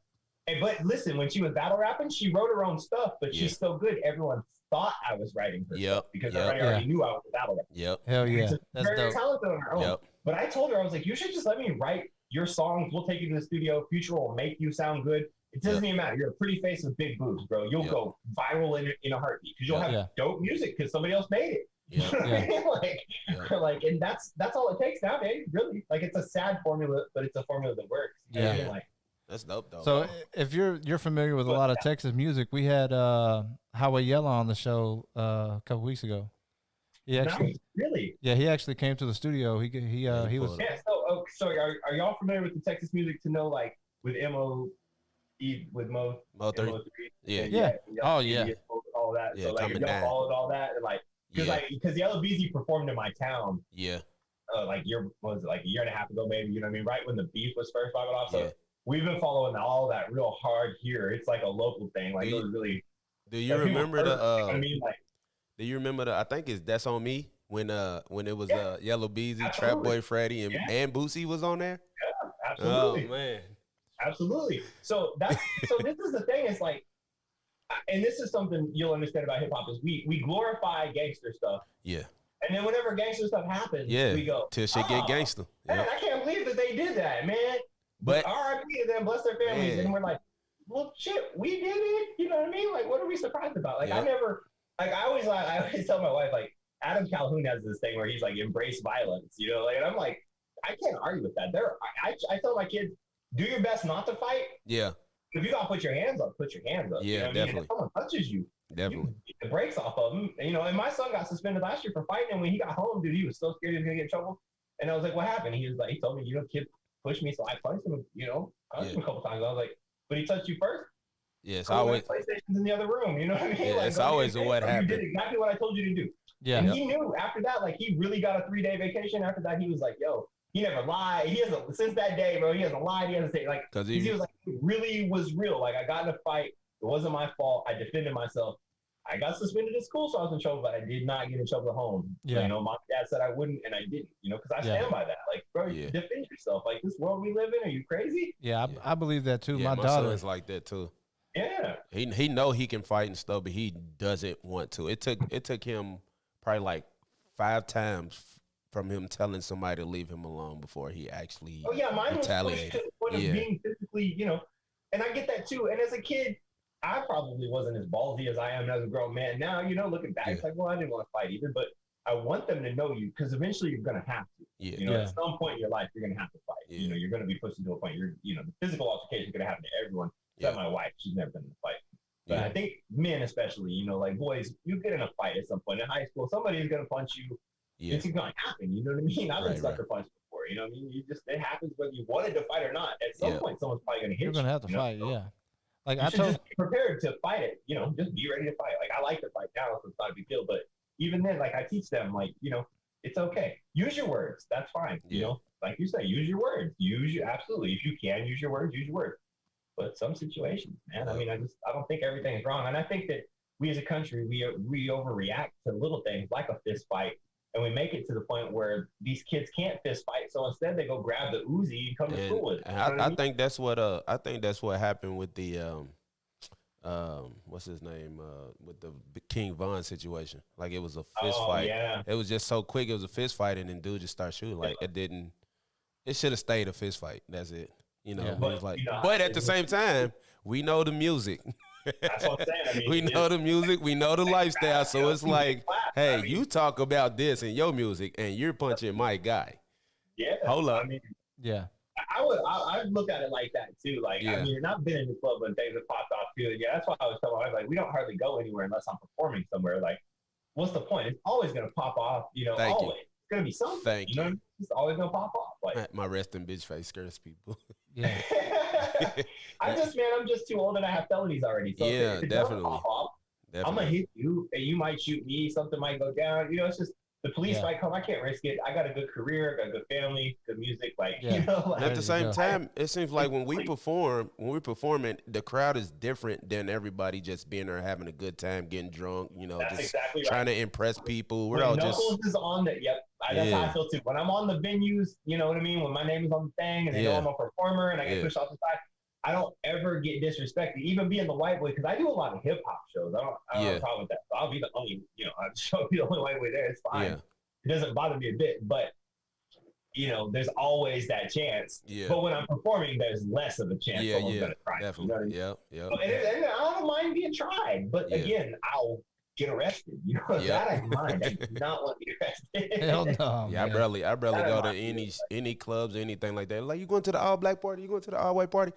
But listen, when she was battle rapping, she wrote her own stuff, but she's so good. Everyone thought I was writing her stuff because everybody already knew I was a battle rapper. Yep. Hell yeah. That's very talented on her own. Yep. But I told her, I was like, you should just let me write your songs. We'll take you to the studio. Future will make you sound good. It doesn't even matter. You're a pretty face with big boobs, bro. You'll go viral in a heartbeat because you'll have dope music because somebody else made it. Yeah. You know what I mean? And that's all it takes nowadays, really. Like, it's a sad formula, but it's a formula that works. Yeah. That's dope, though. So if you're familiar with a lot of Texas music, we had Highway Yella on the show a couple weeks ago. He actually, really? Yeah, he actually came to the studio. He was. Yeah. So are y'all familiar with the Texas music to know, like, with Mo3? Yeah. Oh yeah. All that. Yeah, so like, if y'all followed all that, and like, because Yellow Beezy performed in my town. Yeah. Like a year and a half ago, maybe, you know what I mean? Right when the beef was first popping off. So we've been following all that real hard here. It's like a local thing. Like, it was really. Do you remember the? You know what I mean? Like, do you remember the? I think it's That's On Me when it was Yellow Beezy, Trap Boy Freddy, and Boosie was on there. Yeah, absolutely. Oh man. Absolutely. So this is the thing. It's like, and this is something you'll understand about hip hop is we glorify gangster stuff. Yeah. And then whenever gangster stuff happens, we go till shit get gangster. Man, I can't believe that they did that, man. But R.I.P. to them, bless their families. And we're like, well, shit, we did it. You know what I mean? Like, what are we surprised about? Like, I always tell my wife, like, Adam Calhoun has this thing where he's like, embrace violence, you know? Like, and I'm like, I can't argue with that. I tell my kids, do your best not to fight. Yeah. If you gotta put your hands up, put your hands up. Yeah, you know definitely. I mean? If someone touches you, definitely get the brakes off of him. And, and my son got suspended last year for fighting, and when he got home, dude, he was so scared he was gonna get in trouble. And I was like, what happened? He told me, kid pushed me, so I punched him. Punched him a couple times. I was like, but he touched you first. Yeah, it's always PlayStation's in the other room. You know what I mean? Yeah, like, it's always what happened. You did exactly what I told you to do. Yeah. And he knew after that, like, he really got a 3-day vacation. After that, he was like, yo. He never lied. He hasn't, since that day, bro. He hasn't lied. He hasn't said, like, because he was like, it really was real. Like, I got in a fight. It wasn't my fault. I defended myself. I got suspended at school, so I was in trouble, but I did not get in trouble at home. Yeah. So, my dad said I wouldn't, and I didn't, because I stand by that. Like, bro, defend yourself. Like, this world we live in, are you crazy? Yeah, I believe that too. Yeah, my daughter son's like that too. Yeah. He know he can fight and stuff, but he doesn't want to. It took him probably like 5 times from him telling somebody to leave him alone before he actually mine retaliated. Was to the point of being physically, and I get that too. And as a kid, I probably wasn't as ballsy as I am as a grown man. Now, looking back, it's like, well, I didn't want to fight either, but I want them to know you because eventually you're going to have to. At some point in your life, you're going to have to fight. Yeah. You're going to be pushed into a point. The physical altercation is going to happen to everyone. Except my wife, she's never been in a fight. But I think men, especially, like boys, you get in a fight at some point in high school. Somebody's going to punch you. Yeah. It's going to happen. You know what I mean? I've been sucker punched before. You know what I mean? It happens whether you wanted to fight or not. At some point, someone's probably going to hit you. You're going to have to fight, yeah. Like you should just be prepared to fight it. Just be ready to fight. Like, I like to fight now, so it's not a big deal. But even then, like, I teach them, like, it's okay. Use your words. That's fine. Like you say, use your words. Absolutely. If you can use your words, use your words. But some situations, man. I mean, I don't think everything is wrong, and I think that we as a country we overreact to little things like a fist fight. And we make it to the point where these kids can't fist fight, so instead they go grab the Uzi and come to school with it. I think that's what happened with the what's his name with the King Von situation. Like, it was a fist fight. Yeah. It was just so quick. It was a fist fight, and then dude just started shooting. Like, it should have stayed a fist fight. That's it. But at the same time, we know the music. That's what I'm saying. I mean, we know the music, we know the lifestyle, so it's like, hey, you talk about this in your music, and you're punching my guy. Yeah. Hold up. I mean, yeah. I'd look at it like that too. Like, Yeah. I mean, and I've been in the club when things have popped off too. And yeah, that's why I was telling my wife, like, we don't hardly go anywhere unless I'm performing somewhere. Like, what's the point? It's always gonna pop off, you know. Thank you. Always, it's gonna be something. Thank you know, you. it's always gonna pop off. Like, My resting bitch face scares people. Yeah. I'm just too old and I have felonies already. So Yeah, if it doesn't definitely. pop off, I'm gonna Definitely. hit you, and you might shoot me. Something might go down. You know, it's just the police Yeah. might come. I can't risk it. I got a good career, I got a good family, good music. Like, Yeah. you know, like, And at the same go. time, it seems like when we're performing, the crowd is different than everybody just being there having a good time, getting drunk, you know, that's just exactly right. trying to impress people. We're When all Knuckles just is on the that's how I Yeah. feel too. When I'm on the venues, you know what I mean? When my name is on the thing and they know Yeah. I'm a performer and I get Yeah. pushed off the side, I don't ever get disrespected, even being the white boy, because I do a lot of hip hop shows. I don't have Yeah. a problem with that. So I'll be the only, I'll be the only white boy there. It's fine. Yeah. It doesn't bother me a bit, but there's always that chance. Yeah. But when I'm performing, there's less of a chance Yeah, someone's yeah, gonna try. You know what I definitely. mean? Yeah. And I don't mind being tried, but Yeah. again, I'll get arrested. You know, Yeah. that I mind. I do not want to be arrested. Hell no. Yeah, I man. barely That go to reminds me any clubs or anything like that. Like, you going to the all black party? You going to the all white party?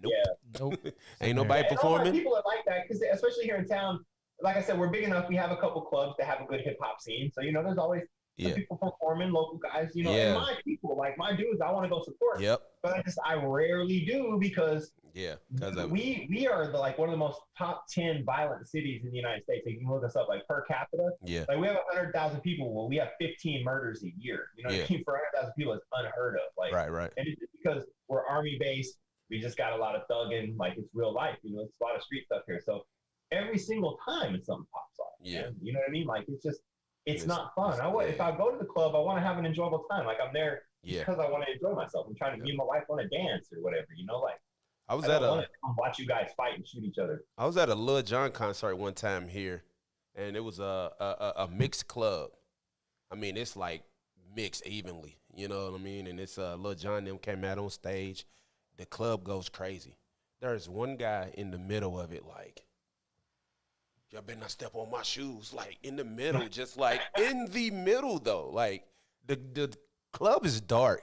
Nope. Yeah. Nope. Ain't nobody And a lot of performing. people that like that, because especially here in town, like I said, we're big enough. We have a couple clubs that have a good hip hop scene. So there's always some Yeah. people performing, local guys. Yeah. And my people, like my dudes, I want to go support. Yep. But I rarely do because Yeah. Because of we are one of the most top 10 violent cities in the United States. If you can look us up, like per capita, yeah. like we have 100,000 people. Well, we have 15 murders a year. You know what I Yeah. mean? For 100,000 people, it's unheard of. Like, Right. and it's just because we're army based. We just got a lot of thugging. Like, it's real life. It's a lot of street stuff here. So every single time something pops off. Yeah. Man. You know what I mean? Like, it's It's- not fun. If yeah. I go to the club, I want to have an enjoyable time. Like, I'm there Yeah. because I want to enjoy myself. I'm trying to, me and my wife want to dance or whatever. Like, I was I at don't want a to come watch you guys fight and shoot each other. Lil Jon concert one time here, and it was a mixed club. I mean, it's like mixed evenly. You know what I mean? And it's Lil Jon them came out on stage. The club goes crazy. There's one guy in the middle of it, like, y'all better not step on my shoes. Like, in the middle, just like in the middle though. Like, the club is dark.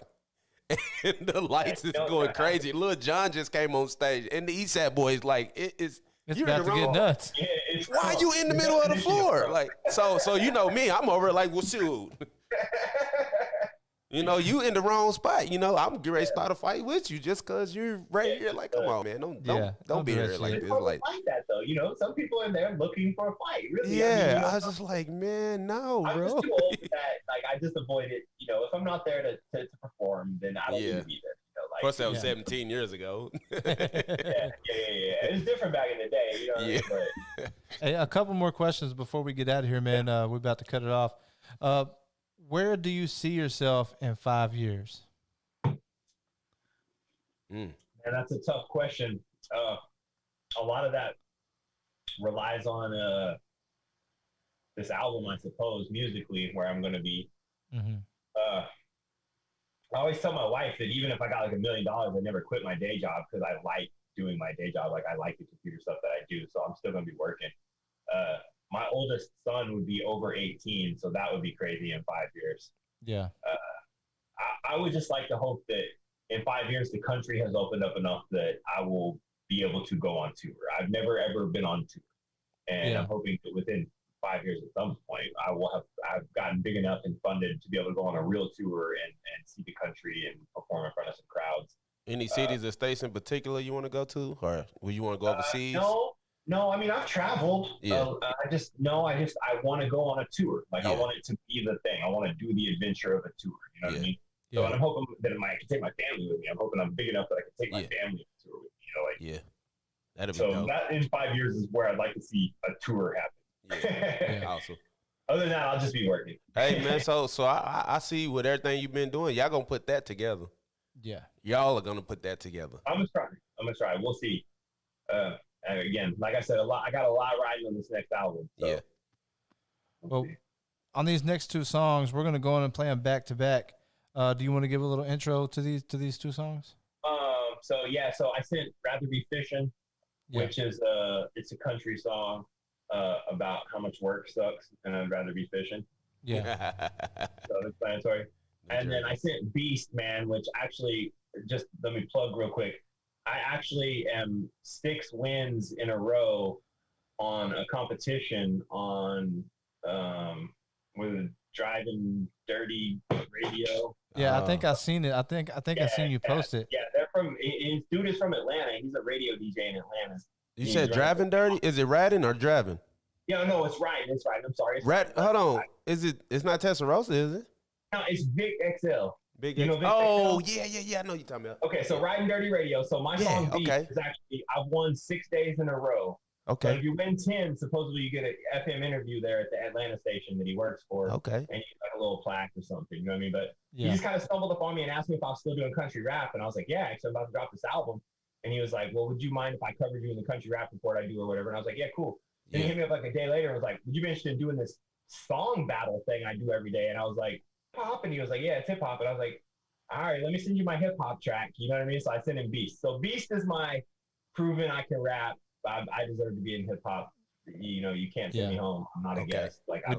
And the lights is going crazy. Lil Jon just came on stage, and the Eastside Boys, like, It's you're in about the to get wrong- nuts. Yeah, it's Why are you in the middle of the floor? Like, so you know me, I'm over like, well, shoot. You in the wrong spot. I'm getting ready to start a fight with you just because you're right here. Like, come on, man. Don't be do that here like shit. this. It's Like, like that though. Some people in there looking for a fight. Really. yeah, I was just like, man, no, I'm bro. just too old for that. Like, I just avoid it. If I'm not there to perform, then I don't need Yeah. to be there. Of course, that was Yeah. 17 years ago. Yeah. It's different back in the day. You know what I mean? But Hey, a couple more questions before we get out of here, man. We're about to cut it off. Where do you see yourself in 5 years? and that's a tough question. A lot of that relies on this album, I suppose, musically, where I'm going to be. Mm-hmm. I always tell my wife that even if I got like $1 million, I'd never quit my day job because I like doing my day job. Like, I like the computer stuff that I do, so I'm still going to be working. My oldest son would be over 18, so that would be crazy in 5 years. Yeah. I would just like to hope that in 5 years, the country has opened up enough that I will be able to go on tour. I've never, ever been on tour. And Yeah. I'm hoping that within 5 years at some point, I've gotten big enough and funded to be able to go on a real tour and see the country and perform in front of some crowds. Any cities or states in particular you want to go to, or will you want to go overseas? No. I mean, I've traveled. Yeah. I want to go on a tour. Like, I Yeah. want it to be the thing. I want to do the adventure of a tour. You know what I mean? So I'm hoping that I can take my family with me. I'm hoping I'm big enough that I can take my family on tour with me. Yeah, that'd be So dope. that in 5 years is where I'd like to see a tour happen. Yeah, awesome. Other than that, I'll just be working. Hey, man, so I see with everything you've been doing, y'all gonna put that together. Yeah. Y'all are gonna put that together. I'm gonna try. We'll see. And again, like I said, I got a lot riding on this next album. So Yeah. Well, on these next two songs, we're gonna go in and play them back to back. Do you want to give a little intro to these two songs? So I sent "Rather Be Fishing," Yeah. which is it's a country song about how much work sucks, and I'd rather be fishing. Yeah. So it's explanatory. And then I sent "Beast Man," which actually just let me plug real quick. I actually am 6 wins in a row on a competition on with Driving Dirty Radio. Yeah, I think I've seen it. I think I seen you post it. Yeah, they're from. Dude is from Atlanta. He's a radio DJ in Atlanta. You said driving dirty? Is it riding or driving? Yeah, no, it's riding. It's riding. I'm sorry. Hold on. Is it? It's not Testarossa, is it? No, it's Vic XL. Big You know Vic Oh, XL? yeah. I know you're talking about. Okay, so Riding Dirty Radio. So my song Beat is actually, I've won 6 days in a row. So Okay. if you win 10, supposedly you get an FM interview there at the Atlanta station that he works for. Okay. And you get like a little plaque or something. You know what I mean? But he Yeah. just kind of stumbled upon me and asked me if I was still doing country rap. And I was like, yeah, actually, I'm about to drop this album. And he was like, well, would you mind if I covered you in the country rap report I do or whatever? And I was like, yeah, cool. Then he hit me up like a day later and was like, would you be interested in doing this song battle thing I do every day? And I was like, hip-hop? And he was like, yeah, it's hip-hop. And I was like, all right, let me send you my hip-hop track. You know what I mean? So I sent him Beast. So Beast is my proven I can rap. I deserve to be in hip-hop. You know, you can't send me home. I'm not a guest. Like We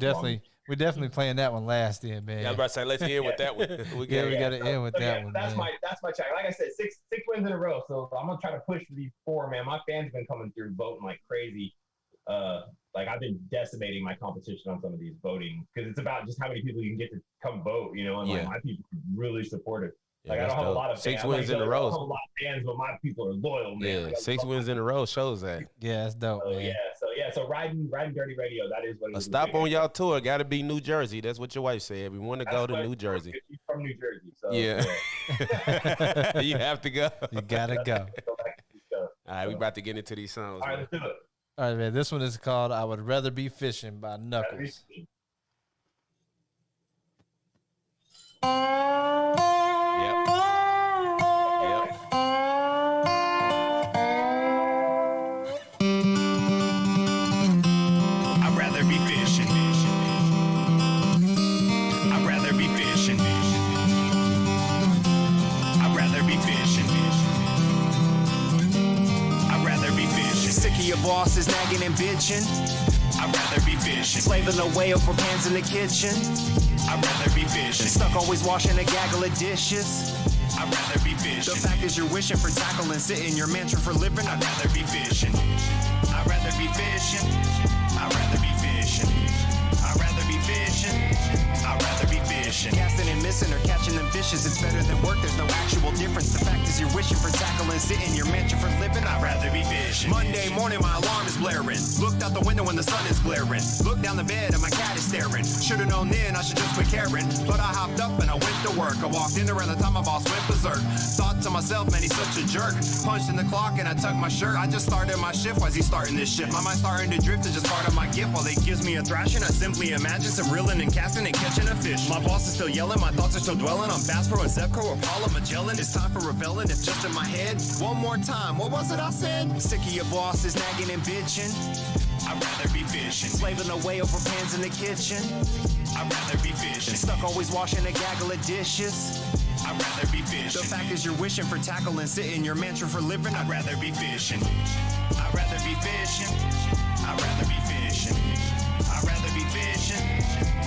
definitely playing that one last then, man. Yeah, I was about to say, let's end with that one. We got to end with that one. That's man. my track. Like I said, six wins in a row. So I'm gonna try to push for these 4, man. My fans been coming through voting like crazy. Like I've been decimating my competition on some of these voting because it's about just how many people you can get to come vote, you know, and like my people are really supportive. Like I don't have a lot of fans. 6 wins in a row. I don't have a lot of fans, but my people are loyal, man. Yeah, 6 wins in a row shows that. Yeah, that's dope, man. So riding Dirty Radio, that is what it A is. stop on y'all tour got to be New Jersey. That's what your wife said. We want to go to That's New what- Jersey. She's from New Jersey, so Yeah. You have to go. You gotta go. Go back to stuff. All right, we about to get into these songs. All right, man. let's do it. All right, man. This one is called "I Would Rather Be Fishing" by Knuckles. Yep. I'd rather be fishing. I'd rather be fishing. I'd rather be fishing. I'd rather be fishing. Sick of your bosses nagging and bitching. I'd rather be fishing. Slaving away over pans in the kitchen. I'd rather be fishing. Stuck always washing a gaggle of dishes. I'd rather be fishing. The fact is you're wishing for tackle and sit in your mansion for living. I'd rather be fishing. I'd rather be fishing. I'd rather be fishing. I'd rather be fishing. I'd rather be fishing. Casting and missing or catching them fishes. It's better than work. There's no actual difference. The fact is you're wishing for tackle and sit in your mansion for living. I'd rather be fishing. Monday morning, my alarm is blaring. Looked out the window when the sun is glaring. Looked down the bed and my cat is staring. Should've known then I should just quit caring. But I hopped up and I went to work. I walked in around the time my boss went berserk. Thought to myself, man, he's such a jerk. Punched in the clock and I tucked my shirt. I just started my shift. Why's he starting this shit? My mind starting to drift is just part of my gift. While they gives me a thrashing, I simply imagine some reeling and casting and catching a fish. My boss is still yelling, my thoughts are still dwelling on Bass Pro and Zepco or Paula Magellan. It's time for rebelling, it's just in my head. One more time, what was it I said? Sick of your bosses nagging and bitching. I'd rather be fishing. Slaving away over pans in the kitchen. I'd rather be fishing. Stuck always washing a gaggle of dishes. I'd rather be fishing. The fact is you're wishing for tackle and sit in your mansion for living. I'd rather be fishing. I'd rather be fishing. I'd rather be fishing. I'd rather be fishing.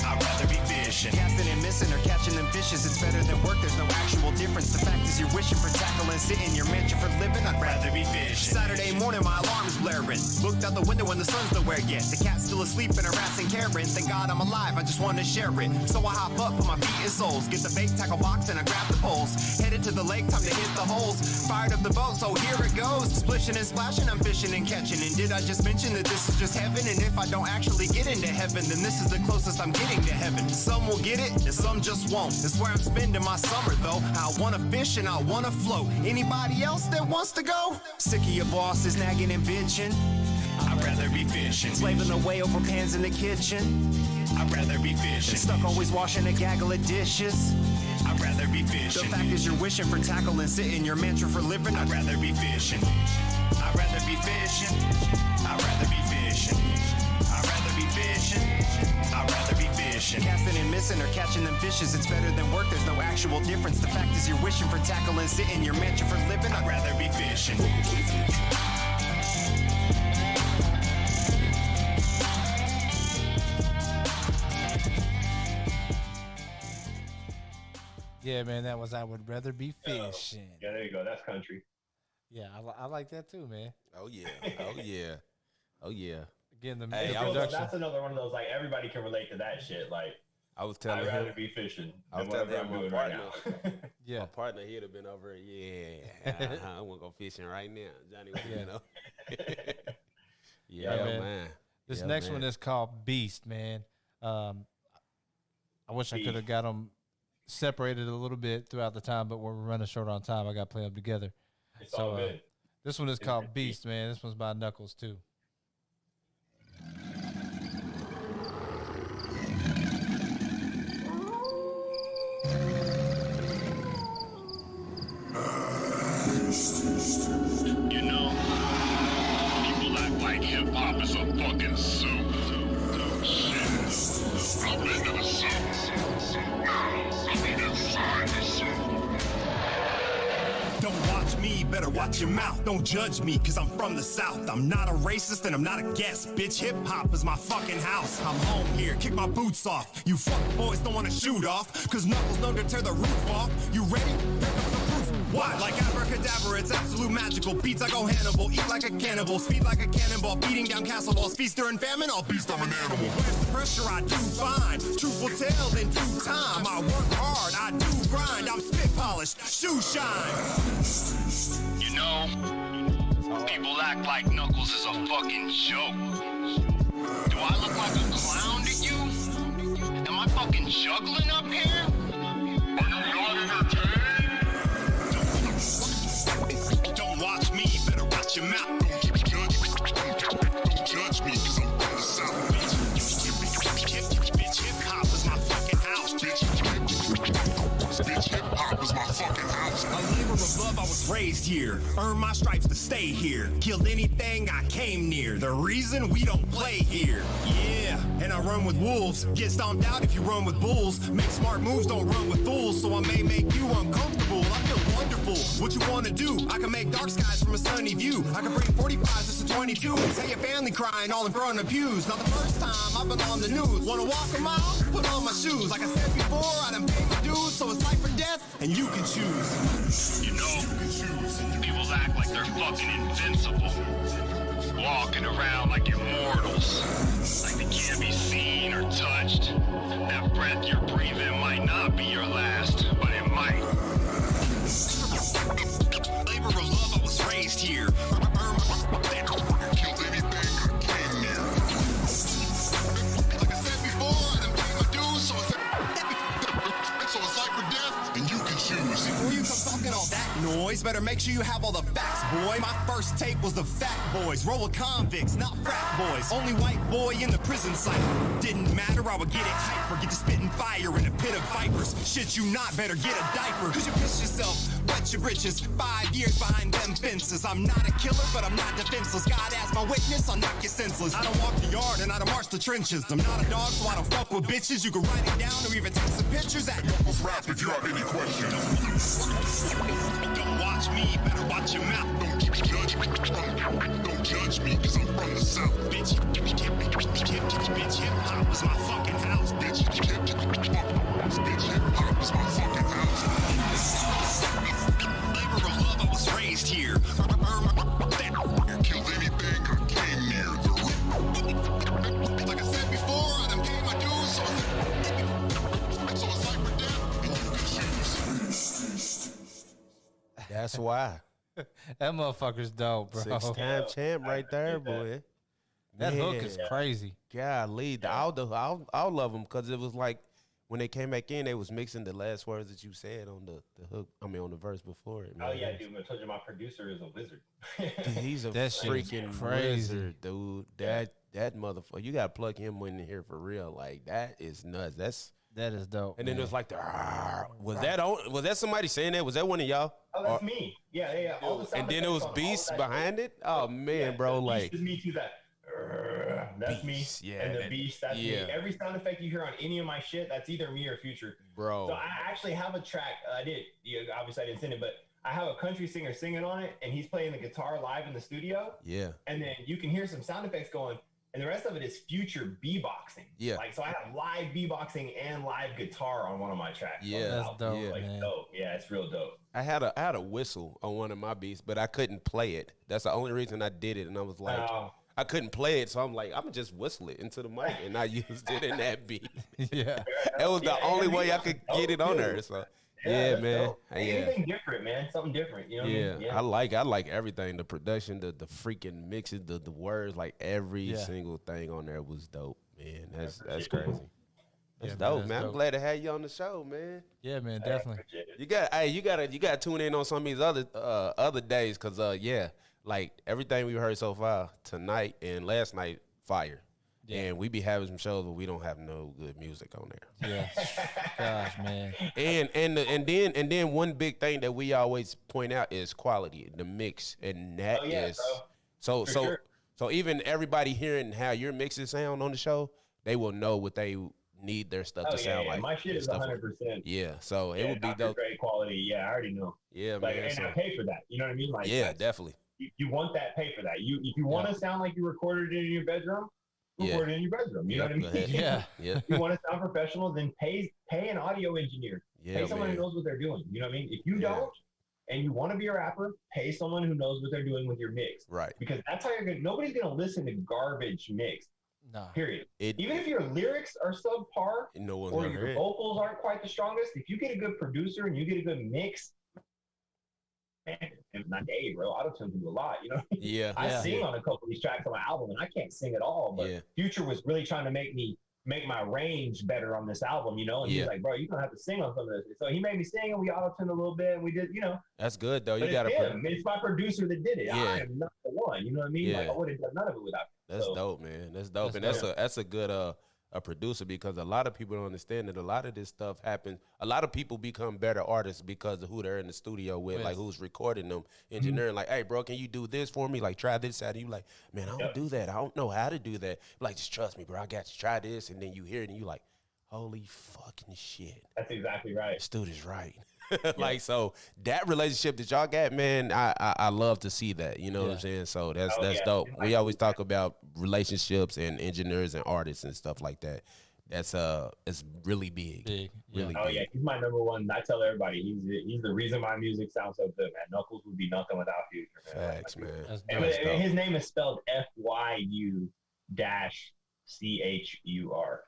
I'd rather be fishing. Casting and missing or catching them fishes. It's better than work. There's no actual difference. The fact is you're wishing for tackle and sit in your mansion for living. I'd rather be fishing. Saturday morning, my alarm is blaring. Looked out the window when the sun's nowhere yet. The cat's still asleep and harassing Karen. Thank God I'm alive. I just want to share it. So I hop up, put my feet in soles. Get the bait, tackle box, and I grab the poles. Headed to the lake, time to hit the holes. Fired up the boat, so here it goes. Splishing and splashing, I'm fishing and catching. And did I just mention that this is just heaven? And if I don't actually get into heaven, then this is the closest I'm getting to heaven. Some will get it, and some just won't. It's where I'm spending my summer, though. I wanna fish and I wanna float. Anybody else that wants to go? Sick of your bosses nagging and bitching. I'd rather be fishing. Slaving away over pans in the kitchen. I'd rather be fishing. Stuck always washing a gaggle of dishes. I'd rather be fishing. The fact is you're wishing for tackle and sit in your mansion for living. I'd rather be fishing. I'd rather be fishing. I'd rather be fishing. I'd rather be fishing. I'd rather be fishing. Casting and missing or catching them fishes. It's better than work. There's no actual difference. The fact is you're wishing for tackle and sit in your mansion for living. I'd rather be fishing. Yeah, man, that was I Would Rather Be Fishing. Yeah, there you go. That's country. Yeah, I like that too, man. Oh yeah. Oh yeah. Oh yeah. Again, the Hey, production. That's another one of those, like, everybody can relate to that shit. Like, I was telling I'd rather him. be fishing I was than whatever telling I'm him doing my right partner. now. Yeah, My partner, he'd have been over. Yeah, I want to go fishing right now, Johnny. Yeah. You know. Yeah, yeah, man. man. this Yeah, next man. one is called Beast, man. I wish I could have Beast. got them separated a little bit throughout the time, but we're running short on time. I got to play them together. It's all good. This one is called Beast, man. This one's by Knuckles too. You know, people act like hip hop is a fucking zoo. Shit. I've been to the zoo. I mean, inside the zoo. Don't watch me, better watch your mouth. Don't judge me, cause I'm from the South. I'm not a racist and I'm not a guest, bitch. Hip hop is my fucking house. I'm home here, kick my boots off. You fuck boys don't wanna shoot off, cause Knuckles know to tear the roof off. You ready? Here comes the proof. Watch. Like abracadabra, it's absolute magical. Beats I go Hannibal, eat like a cannibal, speed like a cannonball, beating down castle walls, feast during famine, all beast I'm an animal. Where's the pressure? I do fine. Truth will tell in due time. I work hard, I do grind. I'm spit polished, shoe shine. You know, people act like Knuckles is a fucking joke. Do I look like a clown to you? Am I fucking juggling up here? Are you not entertained? Don't watch me, better watch your mouth. Don't judge me, cause I'm from the South. Bitch, hip hop is my fucking house. Bitch, hip hop is my fucking house. A labor of love, I was raised here. Earned my stripes to stay here. Killed anything I came near. The reason we don't play here. Yeah, and I run with wolves. Get stomped out if you run with bulls. Make smart moves, don't run with fools. So I may make you uncomfortable. I feel wonderful. What you wanna do? I can make dark skies from a sunny view. I can bring 45s just to 22 and say your family crying all in front of pews. Not the first time I've been on the news. Wanna walk a mile? Put on my shoes. Like I said before, I done paid my dues, so it's life or death, and you can choose. You know, people act like they're fucking invincible. Walking around like immortals. Like they can't be seen or touched. That breath you're breathing might not be your last, but it might. Labor of love, I was raised here. Killed anything I came near. Like I said before, I done paid my dues, so it's life or death, and you can choose. before you come talking all that noise, better make sure you have all the facts, boy. My first tape was the Fat Boys. Roll with convicts, not frat boys. Only white boy in the prison cypher. Didn't matter, I would get it hyper. Get to spitting fire in a pit of vipers. Shit, you not better get a diaper. Cause you piss yourself, wet your britches. 5 years behind them fences. I'm not a killer, but I'm not defenseless. God as my witness, I'll knock you senseless. I don't walk the yard and I don't march the trenches. I'm not a dog, so I don't fuck with bitches. You can write it down or even take some pictures at Knuckles rap if you have any questions. Don't watch me, better watch your mouth. Don't judge me, cause I'm from the South. Bitch, hip hop is my fucking house. Bitch, hip hop is my fucking house. Labor of love, I was raised here. Killed anything I came near. Like I said before, I done paid my dues, So it's life or death, and you can choose. That's why. That motherfucker's dope, bro. 6-time champ right there, boy. That hook Man. is crazy. Golly, all of them, because it was like when they came back in, they was mixing the last words that you said on the hook. I mean, on the verse before it. Man. Oh yeah, dude. I told you my producer is a wizard. Dude, he's a That shit is freaking crazy. wizard, dude. That motherfucker, you gotta plug him in here for real. Like that is nuts. That is dope. And then man. it was like was that somebody saying that? Was that one of y'all? Oh, that's me. Yeah. All the sound And then it was effects on all Beast that behind shit. it. Oh man, bro, the like Beast is me too. That's Beast, me. yeah, And the that- Beast, that's yeah. me. Every sound effect you hear on any of my shit, that's either me or Future. bro. So I actually have a track. I did. Obviously, I didn't send it, but I have a country singer singing on it, and he's playing the guitar live in the studio. Yeah. And then you can hear some sound effects going, and the rest of it is future beatboxing. Yeah. Like, so I have live beatboxing and live guitar on one of my tracks. Yeah. That's dope, Yeah. Like, man. dope. Yeah, it's real dope. I had a whistle on one of my beats, but I couldn't play it. That's the only reason I did it. And I was like, I couldn't play it, so I'm like, I'm gonna just whistle it into the mic, and I used it in that beat. Yeah. That was the only way I could get it on there. So yeah, that's man. dope. Yeah. Anything different, man. Something different. You know what I mean? I like everything. The production, the freaking mixes, the words, like every single thing on there was dope, man. That's crazy. That's Yeah, man, dope, that's man. I'm dope. glad to have you on the show, man. Yeah, man, definitely. You gotta tune in on some of these other days, cause like everything we heard so far tonight and last night, fire. Yeah. And we be having some shows, but we don't have no good music on there. Yeah. Gosh, man. And then one big thing that we always point out is quality, the mix, and that is bro. so even everybody hearing how your mixes sound on the show, they will know what they need their stuff to sound like. My shit and is stuff. 100%. Yeah, so it would be Dr. dope. Dre quality. Yeah, I already know. Yeah, Like, man. and So, I pay for that. You know what I mean? Like, yeah, definitely. You want that, pay for that. If you want to sound like you recorded it in your bedroom, record it in your bedroom. You know what I go mean? ahead. Yeah. Yeah. If you want to sound professional, then pay an audio engineer. Yeah, Pay someone man. who knows what they're doing. You know what I mean? If you Yeah. don't, and you want to be a rapper, pay someone who knows what they're doing with your mix. Right. Because that's how you're gonna. Nobody's gonna listen to garbage mix. No. Period. It, Even if your lyrics are subpar no one's or gonna your hear it. vocals aren't quite the strongest, if you get a good producer and you get a good mix, man, and not day, bro, auto-tune can do a lot. You know. Yeah. I Yeah. sing on a couple of these tracks on my album, and I can't sing at all. But Yeah. Future was really trying to make my range better on this album, you know. And Yeah. he's like, bro, you're gonna have to sing on some of this. So he made me sing, and we auto-tuned a little bit, and we did, you know. That's good though. But You gotta it's put. him. It's my producer that did it. Yeah. I am not the one. You know what I mean? Yeah. Like, I would have done none of it without him. That's So, dope, man. That's dope, That's and that's a good a producer, because a lot of people don't understand that a lot of this stuff happens. A lot of people become better artists because of who they're in the studio with, like who's recording them, engineering. Like, hey, bro, can you do this for me? Like, try this out. And you like, man, I don't do that. I don't know how to do that. Like, just trust me, bro. I got you. Try this, and then you hear it, and you like, holy fucking shit, that's exactly right. this dude is right. Like, so that relationship that y'all got, man, I love to see that. You know what I'm saying? So that's dope. We always talk about relationships and engineers and artists and stuff like that. That's it's really big. Big. Yeah. Really Oh big. yeah, he's my number one. I tell everybody he's the reason my music sounds so good, man. Knuckles would be nothing without Future, man. Facts, man. That's And dope. his name is spelled FYU-CHUR.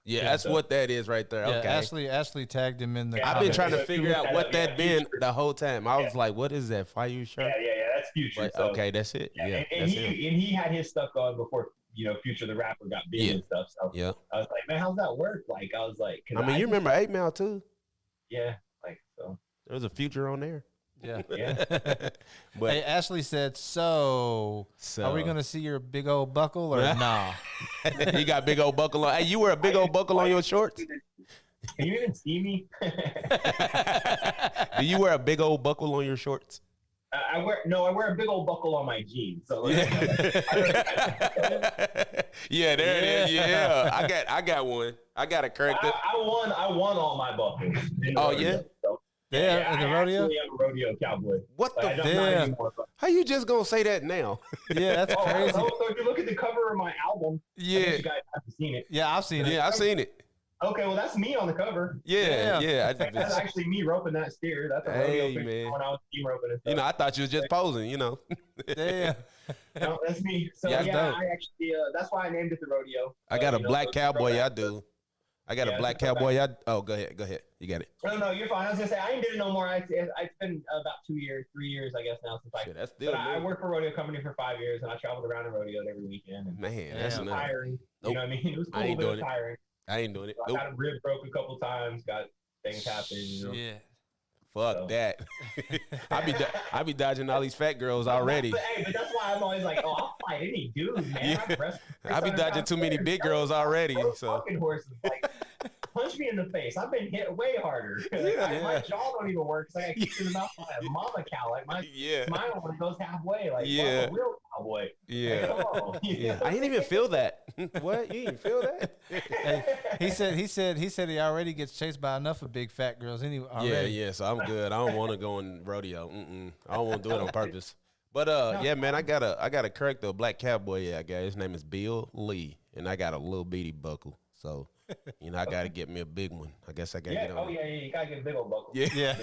Yeah, that's what that is right there. Yeah, Okay. Ashley tagged him in the. Yeah, I've been comments. trying to Yeah, figure out what that been Future. the whole time. I was like, what is that? Fire shirt? Yeah, that's Future. But, So, okay, that's it. Yeah, and that's it. he had his stuff going before, you know, Future the rapper got big Yeah. and stuff. So Yeah. I was like, man, how's that work? Like, I was like, 'cause I mean, you remember 8 Mile too? Yeah, like so. There's a Future on there. Yeah. Yeah. But Hey, Ashley said, so are we going to see your big old buckle or nah? you got big old buckle on. Hey, you wear a big old buckle on your shorts? Can you even see me? Do you wear a big old buckle on your shorts? I wear a big old buckle on my jeans. So like, Yeah, there it is. Yeah, I got one. I got a cranked up. I won all my buckles. in the Oh, rodeo. yeah? So, Yeah, in the I rodeo? actually am a rodeo cowboy. What Like, I the? don't know Damn. anymore, but- How you just gonna say that now? Yeah, that's Oh, crazy. so if you look at the cover of my album, I guess Yeah, you guys haven't seen it. Yeah, I've seen it. yeah, I've seen it. Okay, well that's me on the cover. Yeah, yeah. That's actually me roping that steer. That's a rodeo Hey, picture man. when I was team roping and stuff. You know, I thought you was just posing. You know. Damn. No, that's me. So Yeah, yeah, that's dope. I actually that's why I named it the rodeo. I got a You know, black so- cowboy. I do. I got Yeah, a black so cowboy. Oh, go ahead. You got it. No, you're fine. I was gonna say I ain't did it no more. It's been about 3 years, I guess now since I. Shit, that's still But I new. worked for a rodeo company for 5 years, and I traveled around and rodeoed every weekend. And Man, Yeah. that's it was enough. tiring. Nope. You know what I mean? It was I cool, ain't but it was doing it. tiring. I ain't doing it. So I Nope. got a rib broke a couple times. Got things happen. You know? Yeah. Fuck So. that. I be dodging all these fat girls already. But that's why I'm always like, oh, I'll fight any dude, man. Yeah. I've wrestled I be 600 dodging pounds too many players. big girls already. Those So fucking horses, like, punch me in the face. I've been hit way harder. My jaw don't even work because I got kicked in the mouth by a mama cow. Like my yeah, smile one goes halfway. Like, Yeah. I'm a real cowboy. yeah, Come on. yeah. I didn't even feel that. What? You didn't feel that? Hey, he said he already gets chased by enough of big fat girls anyway. Yeah, Already. yeah. So I'm good. I don't want to go on rodeo. I don't want to do it on purpose. But yeah, man, I gotta correct the black cowboy. Yeah, I got his name is Bill Lee, and I got a little bitty buckle. So, I gotta get me a big one. I guess I gotta get on. You gotta get a big old buckle. Yeah,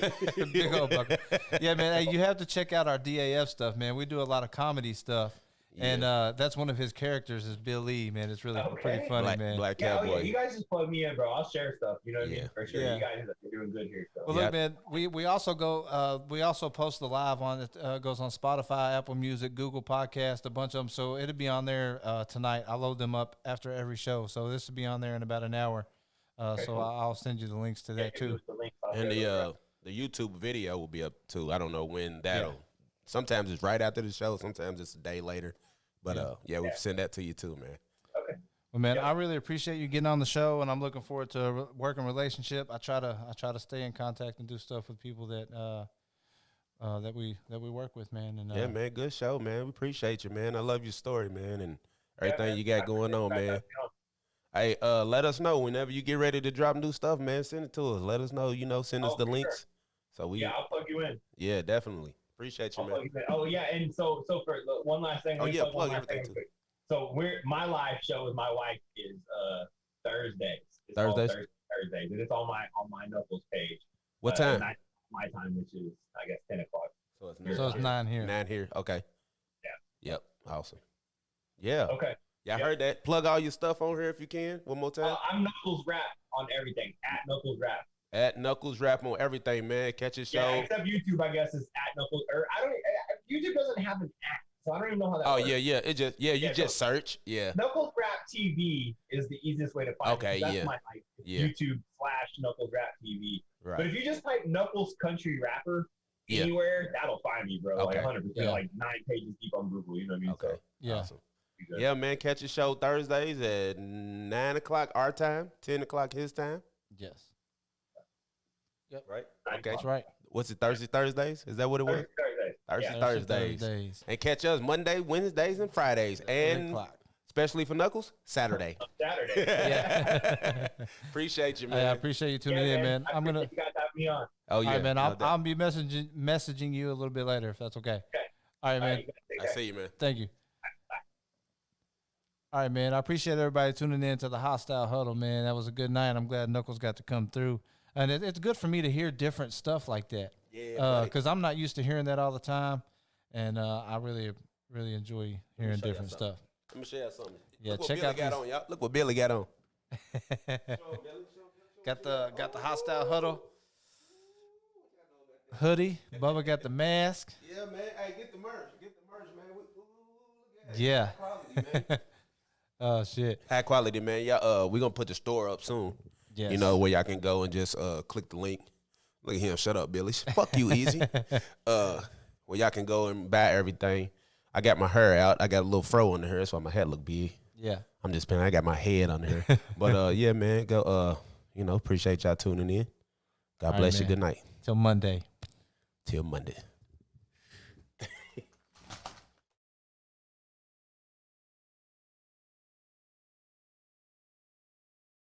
big old bucket. Yeah, man. Hey, you have to check out our DAF stuff, man. We do a lot of comedy stuff, and that's one of his characters is Bill Lee, man. It's really pretty funny, man. Black Yeah, cowboy. you guys just plug me in, bro. I'll share stuff. You know what I mean? For sure. Yeah. You guys are doing good here. So. Well, look, man, we also go. We also post the live on it. Goes on Spotify, Apple Music, Google Podcast, a bunch of them. So it'll be on there tonight. I load them up after every show. So this will be on there in about an hour. So I'll send you the links to that too. And the YouTube video will be up too. I don't know when that'll. Sometimes it's right after the show. Sometimes it's a day later. But we'll send that to you too, man. Okay. Well, man, I really appreciate you getting on the show, and I'm looking forward to a working relationship. I try to stay in contact and do stuff with people that that we work with, man. And yeah, man, good show, man. We appreciate you, man. I love your story, man, and everything you got going on, man. Hey, let us know whenever you get ready to drop new stuff, man. Send it to us. Let us know. Send us the links. So I'll plug you in. Yeah, definitely. Appreciate you, man. Oh yeah, and so for one last thing. Plug everything too. So my live show with my wife is Thursdays. It's Thursdays. Thursdays, and it's on my Knuckles page. What time? My time, which is I guess 10 o'clock. So it's 9 here. 9 here. Okay. Yeah. Yep. Awesome. Yeah. Okay. Yeah, I heard that. Plug all your stuff on here if you can. One more time. I'm Knuckles Rap on everything. At Knuckles Rap. At Knuckles Rap on everything, man. Catch his show. Yeah, except YouTube, I guess, is at Knuckles. Or YouTube doesn't have an app, so I don't even know how that works. Yeah. It just you just search. Yeah. Knuckles Rap TV is the easiest way to find it. That's my YouTube / Knuckles Rap TV. Right. But if you just type Knuckles Country Rapper anywhere, that'll find me, bro. Okay. Like 100%, like 9 pages deep on Google. You know what I mean? Okay. So, yeah. Awesome. Yeah, man. Catch your show Thursdays at 9 o'clock our time, 10 o'clock his time. Yes. Yep. Right. Okay. That's right. What's it? Thursdays? Is that what it was? Thursdays. And catch us Monday, Wednesdays, and Fridays, and especially for Knuckles, Saturday. Yeah. Appreciate you, man. Hey, I appreciate you tuning in, man. I'm gonna. You guys have me on. Oh yeah, all right, man. I'll be messaging you a little bit later if that's okay. Okay. All right, man. I see you, man. Thank you. All right, man. I appreciate everybody tuning in to the Hostile Huddle, man. That was a good night. I'm glad Knuckles got to come through. And it's good for me to hear different stuff like that. Yeah. Because I'm not used to hearing that all the time. And I really enjoy hearing different stuff. Let me show you something. Yeah, Look what check Billy out got on, y'all. Look what Billy got on. Got the Hostile Huddle hoodie. Bubba got the mask. Yeah, man. Hey, get the merch. Man. Yeah. Quality, man. Oh shit. High quality, man. Yeah, we're gonna put the store up soon. Yes. Where y'all can go and just click the link. Look at him. Shut up, Billy. Fuck you, easy. Where y'all can go and buy everything. I got my hair out. I got a little fro on the hair. That's why my head look big. Yeah. I'm just playing. I got my head on there. But yeah, man. Go. Appreciate y'all tuning in. God bless you. Good night. Till Monday. Till Monday.